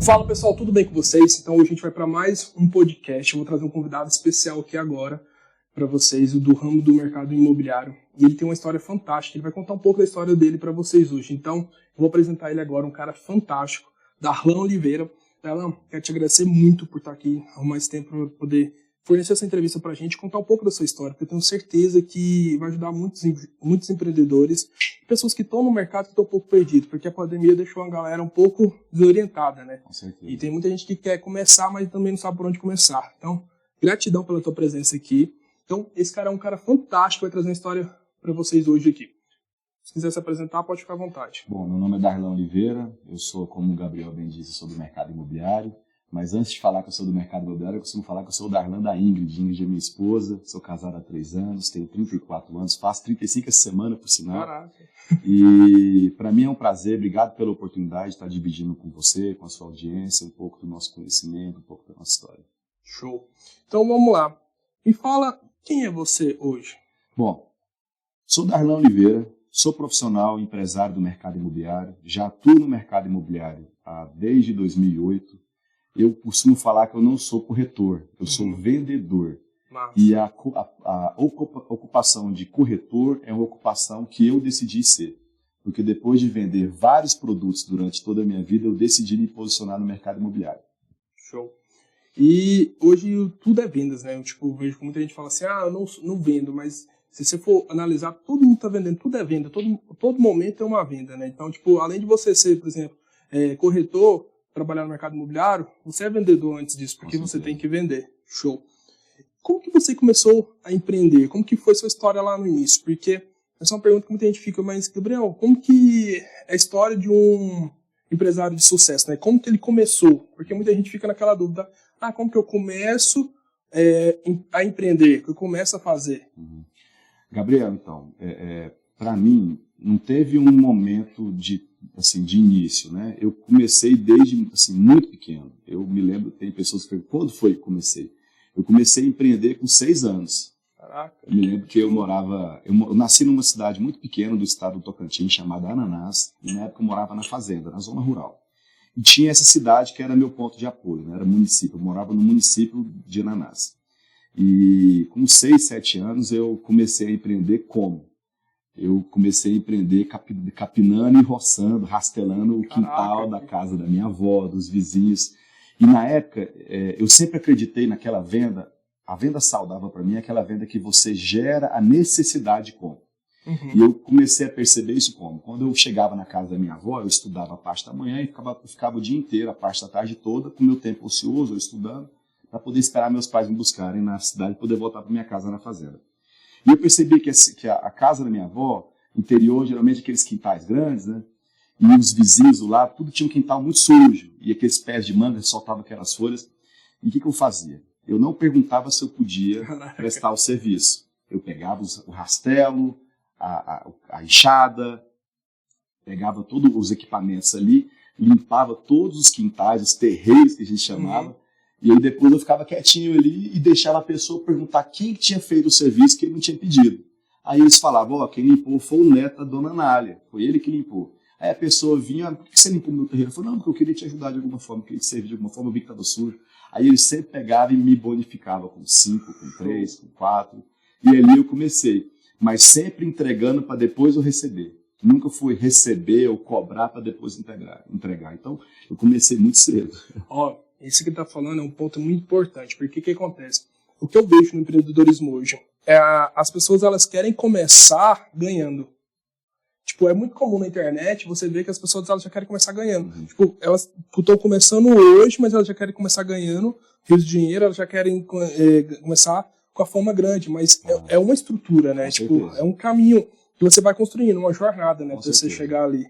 Fala pessoal, tudo bem com vocês? Então hoje a gente vai para mais um podcast. Eu vou trazer um convidado especial aqui agora para vocês, o do ramo do mercado imobiliário. E ele tem uma história fantástica, ele vai contar um pouco da história dele para vocês hoje. Então eu vou apresentar ele agora, um cara fantástico, Darlan Oliveira. Darlan, quero te agradecer muito por estar aqui há mais tempo para poder fornecer essa entrevista para a gente, contar um pouco da sua história, porque eu tenho certeza que vai ajudar muitos empreendedores, pessoas que estão no mercado que estão um pouco perdidos, porque a pandemia deixou a galera um pouco desorientada, né? Com certeza. E tem muita gente que quer começar, mas também não sabe por onde começar. Então, gratidão pela tua presença aqui. Então, esse cara é um cara fantástico, vai trazer uma história para vocês hoje aqui. Se quiser se apresentar, pode ficar à vontade. Bom, meu nome é Darlan Oliveira, eu sou, como o Gabriel bem disse, sou do mercado imobiliário. Mas antes de falar que eu sou do mercado imobiliário, eu costumo falar que eu sou o Darlan da Ingrid. Ingrid é minha esposa, sou casado há 3 anos, tenho 34 anos, faço 35 essa semana, por sinal. Caraca. E para mim é um prazer, obrigado pela oportunidade de estar dividindo com você, com a sua audiência, um pouco do nosso conhecimento, um pouco da nossa história. Show. Então vamos lá. Me fala, quem é você hoje? Bom, sou Darlan Oliveira, sou profissional empresário do mercado imobiliário, já atuo no mercado imobiliário desde 2008. Eu costumo falar que eu não sou corretor, eu sou vendedor. Massa. E a ocupação de corretor é uma ocupação que eu decidi ser. Porque depois de vender vários produtos durante toda a minha vida, eu decidi me posicionar no mercado imobiliário. Show. E hoje tudo é vendas, né? Eu vejo que muita gente fala assim, eu não vendo, mas se você for analisar, todo mundo está vendendo, tudo é venda, todo momento é uma venda, né? Então, além de você ser, por exemplo, corretor, trabalhar no mercado imobiliário, você é vendedor antes disso, porque você tem que vender. Show. Como que você começou a empreender? Como que foi sua história lá no início? Porque essa é uma pergunta que muita gente fica, mas, Gabriel, como que é a história de um empresário de sucesso, né? Como que ele começou? Porque muita gente fica naquela dúvida, como que eu começo a empreender? Que eu começo a fazer? Gabriel, então, para mim, não teve um momento de início, né? Eu comecei desde muito pequeno. Eu me lembro, tem pessoas que perguntam, quando foi que comecei? Eu comecei a empreender com 6 anos. Caraca. Eu me lembro que eu nasci numa cidade muito pequena do estado do Tocantins, chamada Ananás, e na época eu morava na fazenda, na zona rural. E tinha essa cidade que era meu ponto de apoio, né? Era município, eu morava no município de Ananás. E com 6, 7 anos eu comecei a empreender como? Eu comecei a empreender capinando e roçando, rastelando o quintal da casa da minha avó, dos vizinhos. E na época, eu sempre acreditei naquela venda. A venda saudável para mim é aquela venda que você gera a necessidade de compra. Uhum. E eu comecei a perceber isso como? Quando eu chegava na casa da minha avó, eu estudava a parte da manhã e ficava o dia inteiro, a parte da tarde toda, com o meu tempo ocioso, eu estudando, para poder esperar meus pais me buscarem na cidade e poder voltar para minha casa na fazenda. E eu percebi que a casa da minha avó, interior, geralmente aqueles quintais grandes, né? E os vizinhos do lado, tudo tinha um quintal muito sujo. E aqueles pés de manga soltavam aquelas folhas. E o que eu fazia? Eu não perguntava se eu podia prestar o serviço. Eu pegava o rastelo, a enxada, pegava todos os equipamentos ali, limpava todos os quintais, os terreiros que a gente chamava. E aí depois eu ficava quietinho ali e deixava a pessoa perguntar quem tinha feito o serviço que ele não tinha pedido. Aí eles falavam, quem limpou foi o neto da dona Nália, foi ele que limpou. Aí a pessoa vinha, por que você limpou o meu terreiro? Eu falei, não, porque eu queria te ajudar de alguma forma, eu queria te servir de alguma forma, eu vi que estava sujo. Aí ele sempre pegava e me bonificava com 5, com 3, com 4. E ali eu comecei, mas sempre entregando para depois eu receber. Nunca fui receber ou cobrar para depois entregar. Então eu comecei muito cedo. Isso que ele está falando é um ponto muito importante, porque o que acontece? O que eu vejo no empreendedorismo hoje as pessoas elas querem começar ganhando. É muito comum na internet você ver que as pessoas elas já querem começar ganhando. Elas estão começando hoje, mas elas já querem começar ganhando rios de dinheiro, elas já querem começar com a fama grande, mas é uma estrutura, né? É um caminho que você vai construindo, uma jornada, né? Para você chegar ali.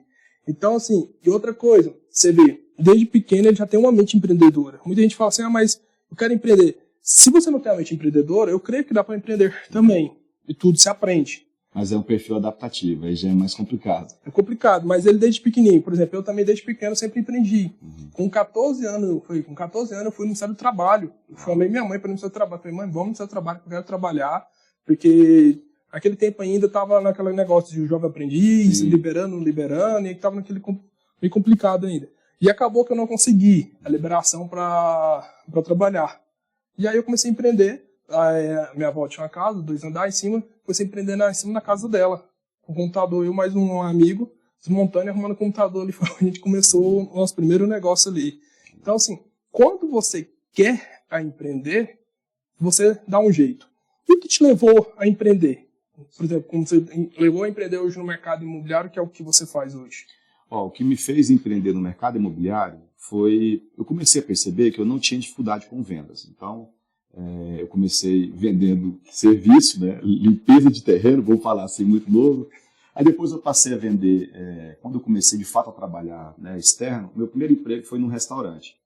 Então, e outra coisa, você vê, desde pequeno ele já tem uma mente empreendedora. Muita gente fala assim, mas eu quero empreender. Se você não tem a mente empreendedora, eu creio que dá para empreender também. E tudo se aprende. Mas é um perfil adaptativo, aí já é mais complicado. É complicado, mas ele desde pequenininho, por exemplo, eu também desde pequeno sempre empreendi. Com 14 anos eu fui no Ministério do Trabalho. Eu chamei minha mãe para o Ministério do Trabalho. Falei, mãe, vamos no Ministério do Trabalho, eu quero trabalhar. Porque naquele tempo ainda estava naquele negócio de jovem aprendiz, liberando, e estava naquele meio complicado ainda. E acabou que eu não consegui a liberação para trabalhar. E aí eu comecei a empreender. Minha avó tinha uma casa, 2 andares em cima, comecei a empreender em cima da casa dela. Com o computador, eu mais um amigo, desmontando e arrumando o computador ali, a gente começou o nosso primeiro negócio ali. Então, assim, quando você quer empreender, você dá um jeito. E o que te levou a empreender? Por exemplo, como você levou a empreender hoje no mercado imobiliário, que é o que você faz hoje? O que me fez empreender no mercado imobiliário foi... Eu comecei a perceber que eu não tinha dificuldade com vendas. Então, eu comecei vendendo serviço, né, limpeza de terreno, vou falar assim, muito novo. Aí depois eu passei a vender, quando eu comecei de fato a trabalhar, né, externo, meu primeiro emprego foi num restaurante.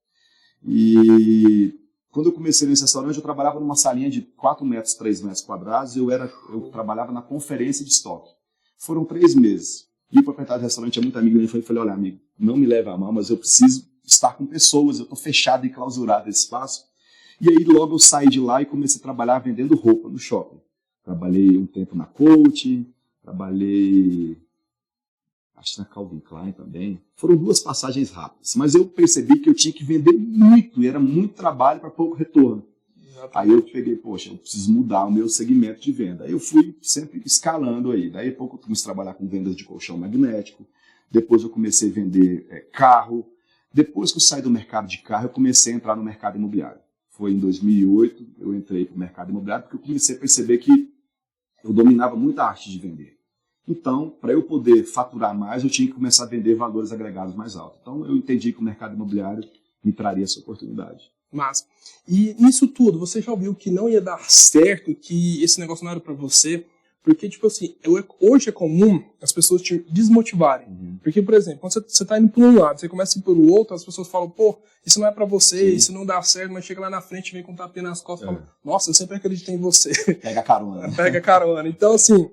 E quando eu comecei nesse restaurante, eu trabalhava numa salinha de 4 metros, 3 metros quadrados, e eu trabalhava na conferência de estoque. Foram 3 meses. E o proprietário do restaurante é muito amigo dele, e falei, olha amigo, não me leve a mal, mas eu preciso estar com pessoas, eu estou fechado e clausurado nesse espaço. E aí logo eu saí de lá e comecei a trabalhar vendendo roupa no shopping. Trabalhei um tempo na Coach, trabalhei, acho que na Calvin Klein também. Foram 2 passagens rápidas, mas eu percebi que eu tinha que vender muito, e era muito trabalho para pouco retorno. Aí eu peguei, poxa, eu preciso mudar o meu segmento de venda. Aí eu fui sempre escalando aí. Daí a pouco eu comecei a trabalhar com vendas de colchão magnético. Depois eu comecei a vender carro. Depois que eu saí do mercado de carro, eu comecei a entrar no mercado imobiliário. Foi em 2008, eu entrei para o mercado imobiliário porque eu comecei a perceber que eu dominava muito a arte de vender. Então, para eu poder faturar mais, eu tinha que começar a vender valores agregados mais altos. Então, eu entendi que o mercado imobiliário me traria essa oportunidade. Mas, e nisso tudo, você já viu que não ia dar certo, que esse negócio não era para você? Porque, tipo assim, hoje é comum as pessoas te desmotivarem. Porque, por exemplo, quando você tá indo por um lado, você começa a ir pelo outro, as pessoas falam, pô, isso não é pra você, Sim. Isso não dá certo, mas chega lá na frente e vem com um tapinha nas costas e fala, nossa, eu sempre acreditei em você. Pega carona. Pega carona. Então, assim,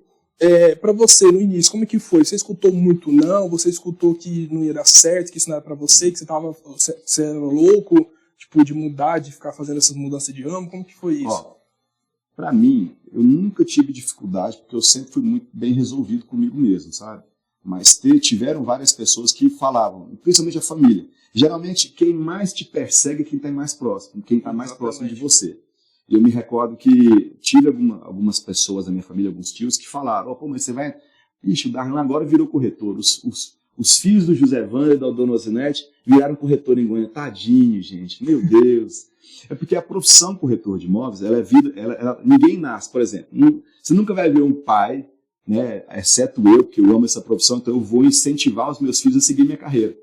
pra você, no início, como é que foi? Você escutou muito não? Você escutou que não ia dar certo, que isso não era pra você, que você era louco, tipo, de mudar, de ficar fazendo essas mudanças de ramo? Como que foi isso? Para mim, eu nunca tive dificuldade, porque eu sempre fui muito bem resolvido comigo mesmo, sabe? Mas tiveram várias pessoas que falavam, principalmente a família. Geralmente, quem mais te persegue é quem está mais próximo, quem está mais próximo de você. Eu me recordo que tive algumas pessoas da minha família, alguns tios, que falaram, pô, mas você vai... Ixi, o Darlan agora virou corretor. Os filhos do José Wander e da Dona Osinete viraram corretor em Goiânia. Tadinho, gente, meu Deus. É porque a profissão corretor de imóveis, ela é vida, ninguém nasce, por exemplo. Você nunca vai ver um pai, né, exceto eu, que eu amo essa profissão, então eu vou incentivar os meus filhos a seguir minha carreira.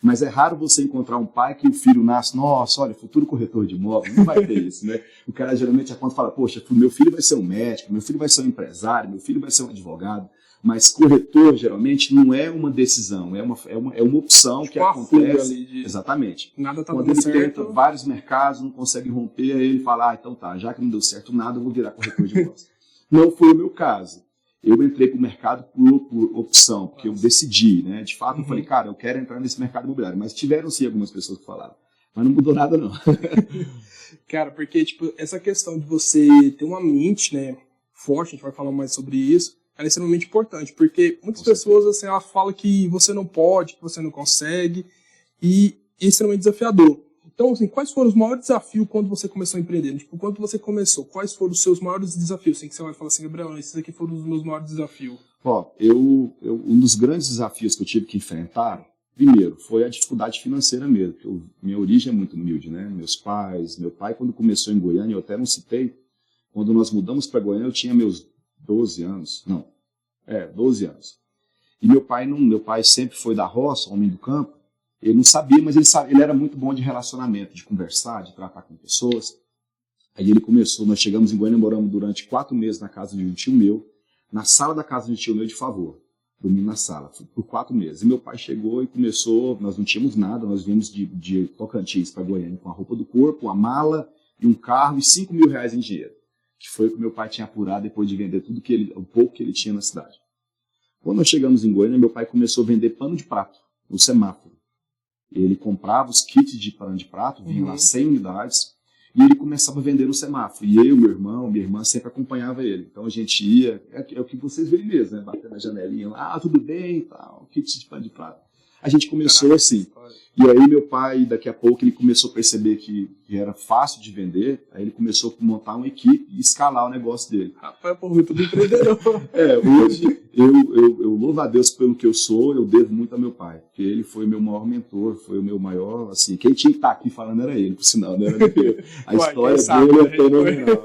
Mas é raro você encontrar um pai que o filho nasce, nossa, olha, futuro corretor de imóveis, não vai ter isso, né? O cara geralmente aponta e fala, poxa, meu filho vai ser um médico, meu filho vai ser um empresário, meu filho vai ser um advogado. Mas corretor, geralmente, não é uma decisão, é uma opção tipo que acontece. Ali Exatamente. Nada tá quando dando ele certo. tenta vários mercados, não consegue romper, aí ele fala, então tá, já que não deu certo nada, eu vou virar corretor de imóveis. Não foi o meu caso. Eu entrei para o mercado por opção, porque eu decidi, né? De fato, eu falei, cara, eu quero entrar nesse mercado imobiliário. Mas tiveram sim algumas pessoas que falaram, mas não mudou nada não. Cara, porque tipo, essa questão de você ter uma mente, né, forte, a gente vai falar mais sobre isso, é extremamente importante, porque muitas pessoas assim, ela fala que você não pode, que você não consegue, e é extremamente desafiador. Então, assim, quais foram os maiores desafios quando você começou a empreender? Tipo, quando você começou, quais foram os seus maiores desafios? Assim, que você vai falar assim, Gabriel, esses aqui foram os meus maiores desafios. Um dos grandes desafios que eu tive que enfrentar, primeiro, foi a dificuldade financeira mesmo, porque minha origem é muito humilde, né? Meu pai, quando começou em Goiânia, eu até não citei, quando nós mudamos para Goiânia, eu tinha meus 12 anos. 12 anos. E meu pai sempre foi da roça, homem do campo. Ele não sabia, mas ele era muito bom de relacionamento, de conversar, de tratar com pessoas. Aí ele começou, nós chegamos em Goiânia, moramos durante 4 meses na casa de um tio meu, na sala da casa de um tio meu de favor, dormindo na sala, por 4 meses. E meu pai chegou e começou, nós não tínhamos nada, nós viemos de Tocantins para Goiânia com a roupa do corpo, uma mala e um carro e R$5.000 em dinheiro, que foi o que meu pai tinha apurado depois de vender tudo o pouco que ele tinha na cidade. Quando nós chegamos em Goiânia, meu pai começou a vender pano de prato no semáforo. Ele comprava os kits de pano de prato, vinha lá 100 unidades, e ele começava a vender no semáforo. E eu, meu irmão, minha irmã sempre acompanhava ele. Então a gente ia, é o que vocês veem mesmo, né? Batendo na janelinha lá, tudo bem, tal, kit de pano de prato. A gente começou assim. E aí meu pai, daqui a pouco, ele começou a perceber que era fácil de vender, aí ele começou a montar uma equipe e escalar o negócio dele. Rapaz, povo, tudo empreendedor. Hoje eu louvo a Deus pelo que eu sou, eu devo muito ao meu pai, porque ele foi o meu maior mentor, foi o meu maior, assim, quem tinha que estar aqui falando era ele, por sinal, não era eu. A história dele é fenomenal.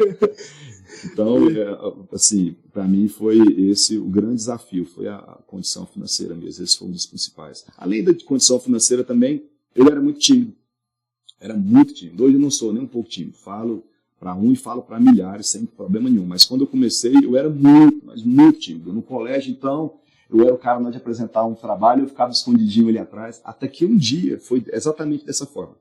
Então, assim, para mim foi esse o grande desafio, foi a condição financeira mesmo, esse foi um dos principais. Além da condição financeira também, eu era muito tímido. Hoje eu não sou nem um pouco tímido, falo para um e falo para milhares sem problema nenhum. Mas quando eu comecei, eu era muito tímido. No colégio, então, eu era o cara na hora de apresentar um trabalho, eu ficava escondidinho ali atrás, até que um dia foi exatamente dessa forma.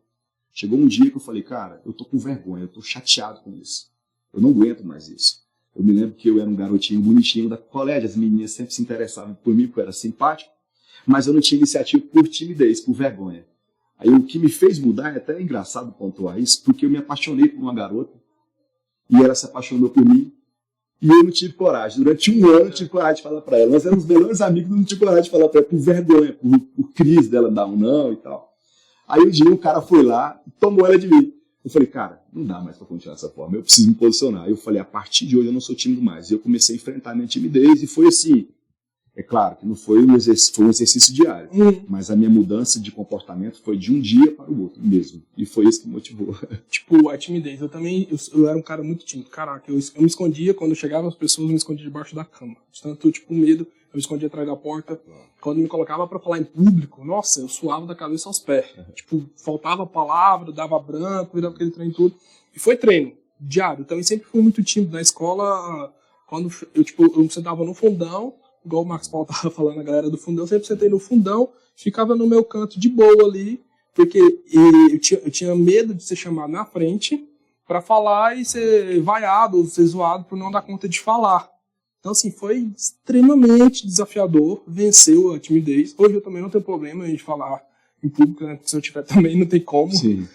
Chegou um dia que eu falei, cara, eu tô com vergonha, eu tô chateado com isso. Eu não aguento mais isso. Eu me lembro que eu era um garotinho bonitinho da colégio, as meninas sempre se interessavam por mim, porque eu era simpático, mas eu não tinha iniciativa por timidez, por vergonha. Aí o que me fez mudar, é até engraçado pontuar isso, porque eu me apaixonei por uma garota, e ela se apaixonou por mim, e eu não tive coragem. Durante um ano eu tive coragem de falar para ela. Nós éramos os melhores amigos, eu não tive coragem de falar para ela, por vergonha, por crise dela dar um não e tal. Aí um dia o cara foi lá e tomou ela de mim. Eu falei, cara, não dá mais para continuar dessa forma, eu preciso me posicionar. Aí eu falei, a partir de hoje eu não sou tímido mais. E eu comecei a enfrentar a minha timidez e foi assim. É claro que não foi um exercício diário, mas a minha mudança de comportamento foi de um dia para o outro mesmo. E foi isso que motivou. Tipo, a timidez. Eu era um cara muito tímido. Caraca, eu me escondia, quando chegavam as pessoas, eu me escondia debaixo da cama. De tanto, tipo, medo, eu me escondia atrás da porta. Quando me colocava para falar em público, nossa, eu suava da cabeça aos pés. Tipo, faltava palavra, dava branco, virava aquele treino tudo. E foi treino, diário. Eu também sempre fui muito tímido. Na escola, quando eu sentava no fundão, igual o Marcos Paulo estava falando, a galera do fundão, eu sempre sentei no fundão, ficava no meu canto de boa ali, porque eu tinha medo de ser chamado na frente para falar e ser vaiado ou ser zoado por não dar conta de falar. Então, assim, foi extremamente desafiador, venceu a timidez. Hoje eu também não tenho problema em falar em público, né? Se eu tiver também não tem como. Sim.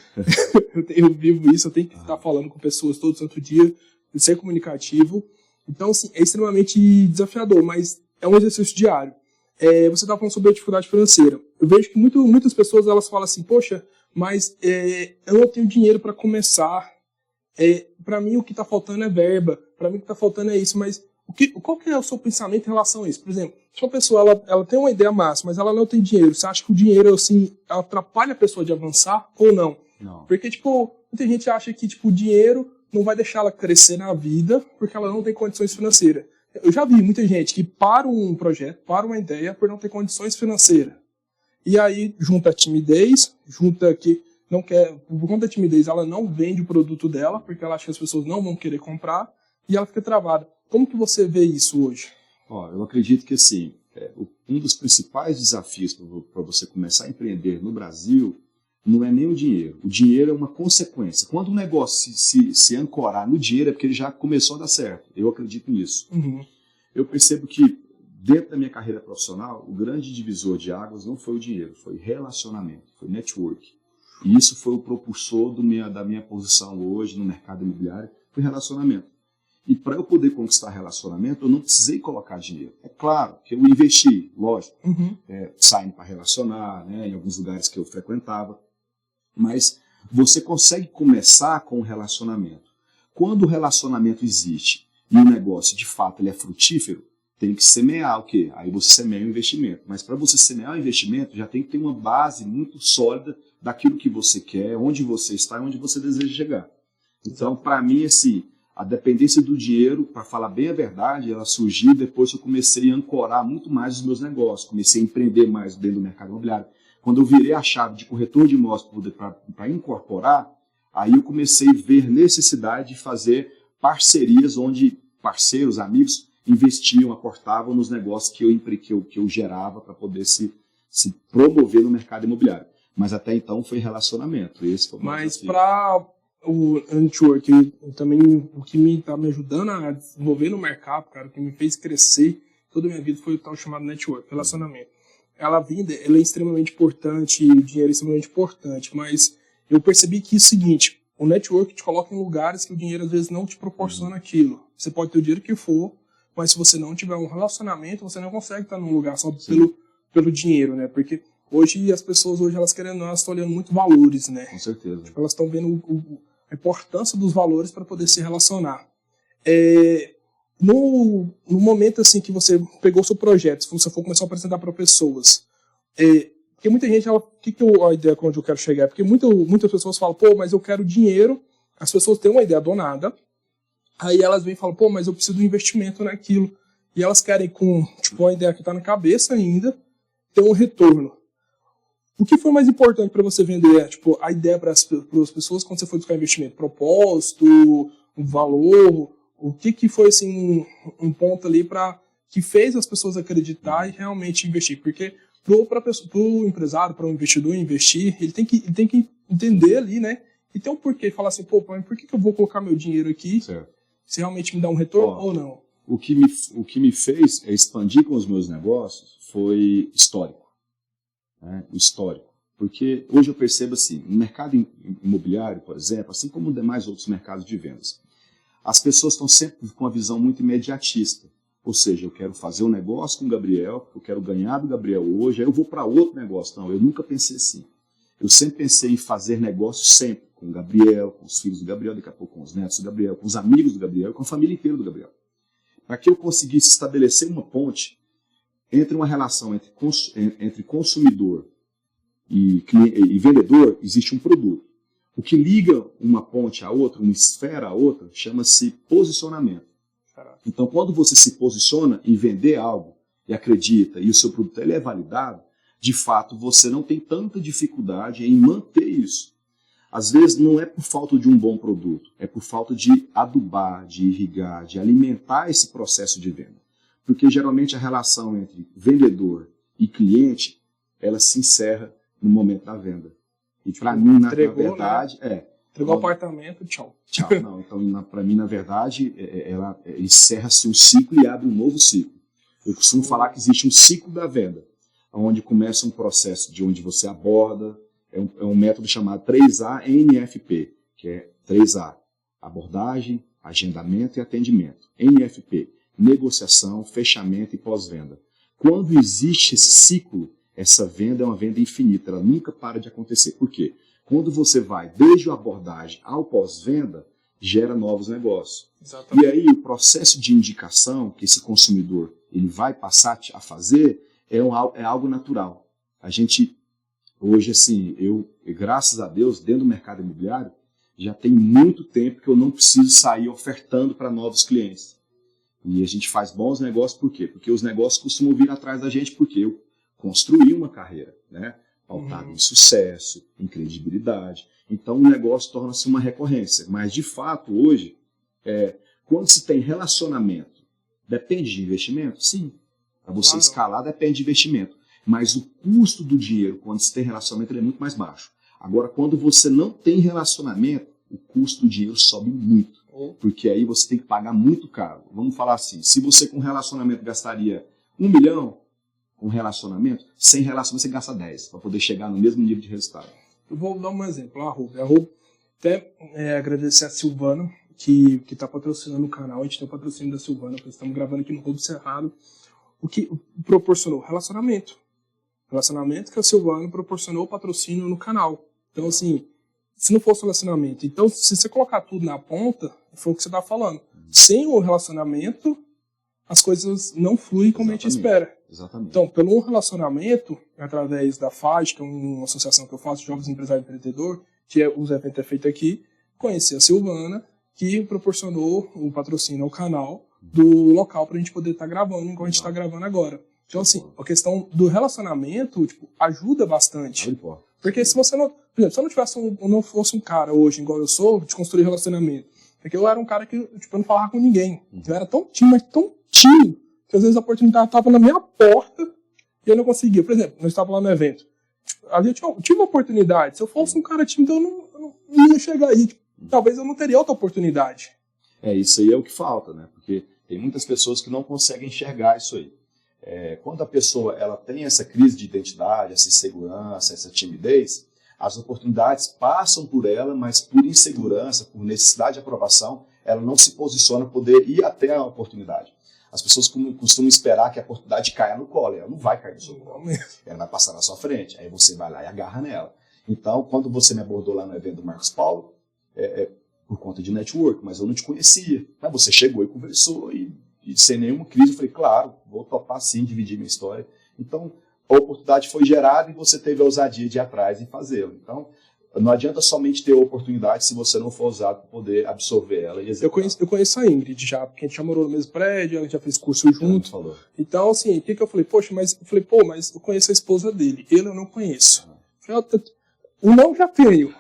eu vivo isso, eu tenho que estar falando com pessoas todo santo dia, ser comunicativo. Então, assim, é extremamente desafiador, mas é um exercício diário. Você estava falando sobre a dificuldade financeira. Eu vejo que muitas pessoas elas falam assim, poxa, mas eu não tenho dinheiro para começar. Para mim o que está faltando é verba. Para mim o que está faltando é isso. Mas qual que é o seu pensamento em relação a isso? Por exemplo, se uma pessoa ela tem uma ideia massa, mas ela não tem dinheiro, você acha que o dinheiro assim, atrapalha a pessoa de avançar ou não? Não. Porque tipo, muita gente acha que tipo, o dinheiro não vai deixar ela crescer na vida porque ela não tem condições financeiras. Eu já vi muita gente que para um projeto, para uma ideia, por não ter condições financeiras. E aí, junta a timidez, junta que não quer, por conta da timidez, ela não vende o produto dela, porque ela acha que as pessoas não vão querer comprar, e ela fica travada. Como que você vê isso hoje? Eu acredito que, assim, um dos principais desafios para você começar a empreender no Brasil não é nem o dinheiro. O dinheiro é uma consequência. Quando um negócio se ancorar no dinheiro é porque ele já começou a dar certo. Eu acredito nisso. Uhum. Eu percebo que, dentro da minha carreira profissional, o grande divisor de águas não foi o dinheiro, foi relacionamento, foi network. E isso foi o propulsor da minha posição hoje no mercado imobiliário, foi relacionamento. E para eu poder conquistar relacionamento, eu não precisei colocar dinheiro. É claro que eu investi, lógico, saindo para relacionar, né, em alguns lugares que eu frequentava. Mas você consegue começar com o relacionamento. Quando o relacionamento existe e o negócio, de fato, ele é frutífero, tem que semear o quê? Aí você semeia o investimento. Mas para você semear o investimento, já tem que ter uma base muito sólida daquilo que você quer, onde você está e onde você deseja chegar. Então, para mim, assim, a dependência do dinheiro, para falar bem a verdade, ela surgiu depois que eu comecei a ancorar muito mais os meus negócios, comecei a empreender mais dentro do mercado imobiliário. Quando eu virei a chave de corretor de imóveis para incorporar, aí eu comecei a ver necessidade de fazer parcerias onde parceiros, amigos, investiam, aportavam nos negócios que eu gerava para poder se promover no mercado imobiliário. Mas até então foi relacionamento. Esse foi o Mas para o network, também o que está me ajudando a desenvolver no mercado, cara, o que me fez crescer toda a minha vida foi o tal chamado network, relacionamento. A vida ela é extremamente importante, o dinheiro é extremamente importante, mas eu percebi que é o seguinte, o network te coloca em lugares que o dinheiro às vezes não te proporciona aquilo. Você pode ter o dinheiro que for, mas se você não tiver um relacionamento, você não consegue estar num lugar só pelo dinheiro, né? Porque Hoje as pessoas, elas querendo, elas estão olhando muito valores, né? Com certeza. Tipo, elas estão vendo a importância dos valores para poder se relacionar. No momento assim que você pegou o seu projeto, se você for começar a apresentar para pessoas, porque muita gente, a ideia onde eu quero chegar? Porque muitas pessoas falam, pô, mas eu quero dinheiro. As pessoas têm uma ideia donada, aí elas vêm e falam, pô, mas eu preciso de um investimento naquilo. E elas querem, com tipo, uma ideia que está na cabeça ainda, ter um retorno. O que foi mais importante para você vender tipo, a ideia para as pessoas quando você foi buscar investimento? Propósito, um valor? O que foi assim, um ponto ali que fez as pessoas acreditar e realmente investir? Porque para o empresário, para o investidor investir, ele tem que entender ali, né? E ter um porquê. Falar assim, pô, por que eu vou colocar meu dinheiro aqui? Certo. Se realmente me dá um retorno ou não? O que me fez expandir com os meus negócios foi histórico. Né? O histórico. Porque hoje eu percebo assim, no mercado imobiliário, por exemplo, assim como demais outros mercados de vendas, as pessoas estão sempre com uma visão muito imediatista. Ou seja, eu quero fazer um negócio com o Gabriel, eu quero ganhar do Gabriel hoje, aí eu vou para outro negócio. Não, eu nunca pensei assim. Eu sempre pensei em fazer negócio sempre, com o Gabriel, com os filhos do Gabriel, daqui a pouco com os netos do Gabriel, com os amigos do Gabriel, com a família inteira do Gabriel. Para que eu conseguisse estabelecer uma ponte entre uma relação entre consumidor e vendedor, existe um produto. O que liga uma ponte à outra, uma esfera à outra, chama-se posicionamento. Então, quando você se posiciona em vender algo e acredita e o seu produto ele é validado, de fato, você não tem tanta dificuldade em manter isso. Às vezes, não é por falta de um bom produto, é por falta de adubar, de irrigar, de alimentar esse processo de venda. Porque, geralmente, a relação entre vendedor e cliente, ela se encerra no momento da venda. E para mim, na verdade, né? Entregou o apartamento, tchau. Tchau. Não, então, para mim, na verdade, encerra-se um ciclo e abre um novo ciclo. Eu costumo falar que existe um ciclo da venda, onde começa um processo de onde você aborda, é um método chamado 3A NFP, que é 3A, abordagem, agendamento e atendimento. NFP, negociação, fechamento e pós-venda. Quando existe esse ciclo, essa venda é uma venda infinita, ela nunca para de acontecer. Por quê? Quando você vai desde a abordagem ao pós-venda, gera novos negócios. Exatamente. E aí o processo de indicação que esse consumidor ele vai passar a fazer é algo natural. A gente, hoje, assim, graças a Deus, dentro do mercado imobiliário, já tem muito tempo que eu não preciso sair ofertando para novos clientes. E a gente faz bons negócios, por quê? Porque os negócios costumam vir atrás da gente, porque eu construí uma carreira, né? Pautado em sucesso, em credibilidade. Então o negócio torna-se uma recorrência. Mas, de fato, hoje, quando se tem relacionamento, depende de investimento? Sim. Para você escalar, depende de investimento. Mas o custo do dinheiro, quando se tem relacionamento, ele é muito mais baixo. Agora, quando você não tem relacionamento, o custo do dinheiro sobe muito. Porque aí você tem que pagar muito caro. Vamos falar assim, se você com relacionamento gastaria 1 milhão, com relacionamento, sem relacionamento você gasta 10, para poder chegar no mesmo nível de resultado. Eu vou dar um exemplo, a Rubio. Até agradecer a Silvana, que está patrocinando o canal. A gente tem o patrocínio da Silvana, porque estamos gravando aqui no Rubio Cerrado. O que proporcionou? Relacionamento. Relacionamento que a Silvana proporcionou o patrocínio no canal. Então, assim, se não fosse relacionamento... Então, se você colocar tudo na ponta, foi o que você está falando. Sem o relacionamento, as coisas não fluem como a gente espera. Exatamente. Então, pelo relacionamento, através da FAD, que é uma associação que eu faço, Jovens Empresários e Empreendedor, que os eventos é feito aqui, conheci a Silvana, que proporcionou o patrocínio ao canal do local para a gente poder estar gravando, igual a gente está gravando agora. Então, assim, a questão do relacionamento, tipo, ajuda bastante. Porque se você não... Por exemplo, se eu não tivesse não fosse um cara hoje, igual eu sou, de construir relacionamento, porque eu era um cara que, tipo, eu não falava com ninguém. Eu era tão tímido, mas tão tímido, que às vezes a oportunidade estava na minha porta e eu não conseguia. Por exemplo, nós estávamos lá no evento. Tipo, ali eu tive uma oportunidade. Se eu fosse um cara tímido, eu não ia chegar aí. Tipo, talvez eu não teria outra oportunidade. Isso aí é o que falta, né? Porque tem muitas pessoas que não conseguem enxergar isso aí. Quando a pessoa ela tem essa crise de identidade, essa insegurança, essa timidez, as oportunidades passam por ela, mas por insegurança, por necessidade de aprovação, ela não se posiciona para poder ir até a oportunidade. As pessoas costumam esperar que a oportunidade caia no colo. Ela não vai cair no seu colo. Ela vai passar na sua frente. Aí você vai lá e agarra nela. Então, quando você me abordou lá no evento do Marcos Paulo, por conta de network, mas eu não te conhecia. Mas você chegou e conversou e sem nenhuma crise eu falei, claro, vou topar sim, dividir minha história. Então, a oportunidade foi gerada e você teve a ousadia de ir atrás e fazê-lo. Então, não adianta somente ter a oportunidade se você não for ousado para poder absorver ela e executar. Eu conheço a Ingrid já, porque a gente já morou no mesmo prédio, a gente já fez curso junto. Falou. Então, assim, o que eu falei? Poxa, mas eu conheço a esposa dele, ele eu não conheço. Eu falei, o não já tenho,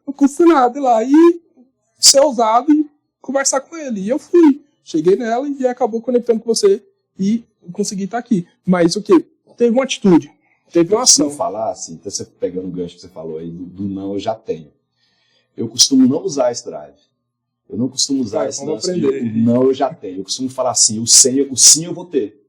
não custa nada ir lá e ser ousado e conversar com ele. E eu fui, cheguei nela e acabou conectando com você e consegui estar aqui. Mas o que? Teve uma atitude. Teve uma ação. Eu falar assim, então você pegando o gancho que você falou aí, do não eu já tenho. Eu costumo não usar esse drive. Eu não costumo usar esse lance de o não eu já tenho. Eu costumo falar assim, o sim eu vou ter.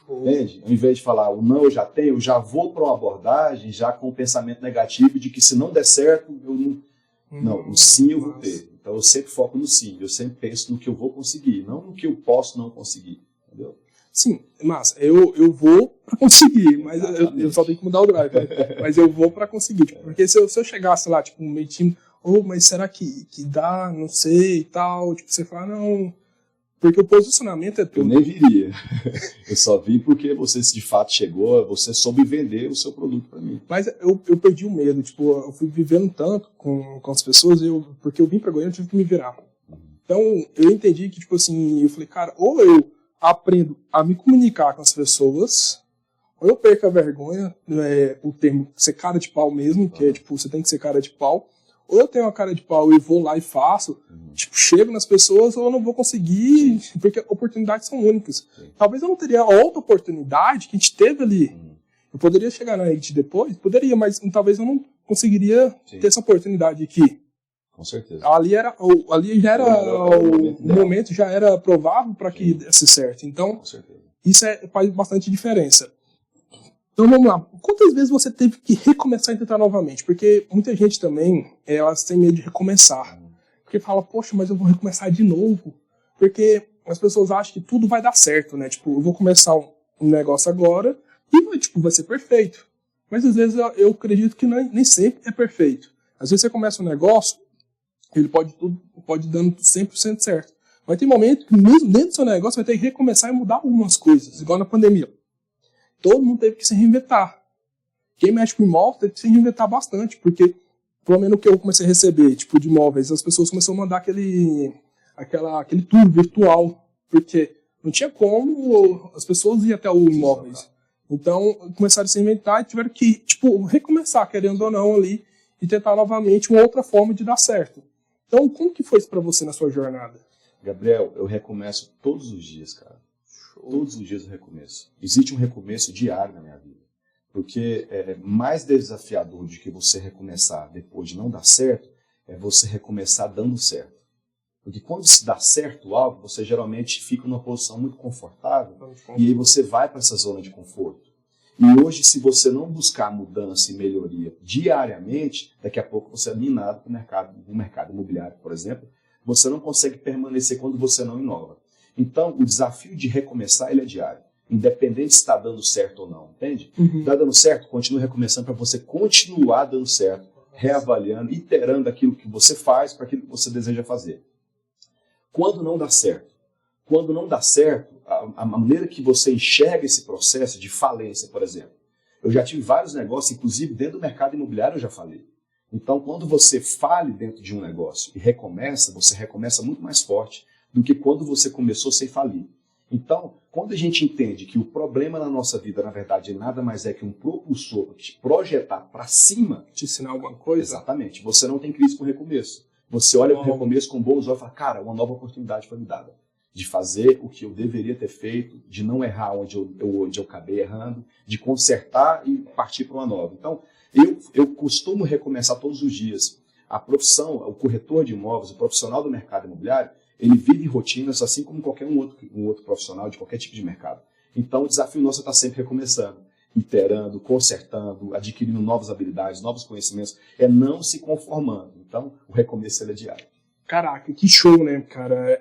Entende? Ao invés de falar o não eu já tenho, eu já vou para uma abordagem já com um pensamento negativo de que se não der certo, eu não... Não, o sim eu vou ter. Então eu sempre foco no sim. Eu sempre penso no que eu vou conseguir, não no que eu posso não conseguir. Entendeu? Sim, mas eu vou para conseguir, mas eu só tenho que mudar o drive, né? Mas eu vou para conseguir, tipo, porque se eu chegasse lá, tipo, meio time, mas será que dá, não sei e tal, tipo, você fala, não, porque o posicionamento é tudo. Eu nem viria, eu só vim porque você de fato chegou, você soube vender o seu produto para mim. Mas eu perdi o medo, tipo, eu fui vivendo tanto com as pessoas, porque eu vim para Goiânia, eu tive que me virar. Então, eu entendi que, tipo assim, eu falei, cara, ou eu aprendo a me comunicar com as pessoas, ou eu perco a vergonha, o termo ser cara de pau mesmo, que é tipo, você tem que ser cara de pau, ou eu tenho uma cara de pau e vou lá e faço, tipo, chego nas pessoas, ou eu não vou conseguir, porque oportunidades são únicas. Talvez eu não teria outra oportunidade que a gente teve ali. Eu poderia chegar na gente depois, poderia, mas talvez eu não conseguiria ter essa oportunidade aqui. Com certeza. Ali já era o momento já era provável para que desse certo. Então, isso faz bastante diferença. Então vamos lá. Quantas vezes você teve que recomeçar e tentar novamente? Porque muita gente também, elas têm medo de recomeçar. Porque fala, poxa, mas eu vou recomeçar de novo. Porque as pessoas acham que tudo vai dar certo, né? Tipo, eu vou começar um negócio agora e vai ser perfeito. Mas às vezes eu acredito que nem sempre é perfeito. Às vezes você começa um negócio, ele pode dando 100% certo. Mas tem momento que mesmo dentro do seu negócio vai ter que recomeçar e mudar algumas coisas, igual na pandemia. Todo mundo teve que se reinventar. Quem mexe com imóvel teve que se reinventar bastante, porque pelo menos o que eu comecei a receber, tipo, de imóveis, as pessoas começaram a mandar aquele tour virtual, porque não tinha como as pessoas ir até o imóveis. Então, começaram a se inventar e tiveram que, tipo, recomeçar, querendo ou não, ali, e tentar novamente uma outra forma de dar certo. Então, como que foi isso pra você na sua jornada? Gabriel, eu recomeço todos os dias, cara. Todos os dias eu recomeço. Existe um recomeço diário na minha vida. Porque mais desafiador de que você recomeçar depois de não dar certo, é você recomeçar dando certo. Porque quando se dá certo algo, você geralmente fica numa posição muito confortável e aí você vai para essa zona de conforto. E hoje, se você não buscar mudança e melhoria diariamente, daqui a pouco você é minado para o mercado imobiliário, por exemplo, você não consegue permanecer quando você não inova. Então, o desafio de recomeçar ele é diário, independente se está dando certo ou não, entende? Está dando certo, continue recomeçando para você continuar dando certo, reavaliando, iterando aquilo que você faz para aquilo que você deseja fazer. Quando não dá certo, a maneira que você enxerga esse processo de falência, por exemplo. Eu já tive vários negócios, inclusive dentro do mercado imobiliário eu já falei. Então, quando você fale dentro de um negócio e recomeça, você recomeça muito mais forte do que quando você começou sem falir. Então, quando a gente entende que o problema na nossa vida, na verdade, nada mais é que um propulsor para te projetar para cima... Te ensinar alguma coisa? Exatamente. Você não tem crise com recomeço. Você olha para o recomeço com bons olhos e fala, cara, uma nova oportunidade foi me dada. De fazer o que eu deveria ter feito, de não errar onde eu acabei errando, de consertar e partir para uma nova. Então, eu costumo recomeçar todos os dias. A profissão, o corretor de imóveis, o profissional do mercado imobiliário, ele vive rotinas assim como qualquer um outro profissional de qualquer tipo de mercado. Então, o desafio nosso é estar sempre recomeçando, iterando, consertando, adquirindo novas habilidades, novos conhecimentos, é não se conformando. Então, o recomeço ele é diário. Caraca, que show, né, cara?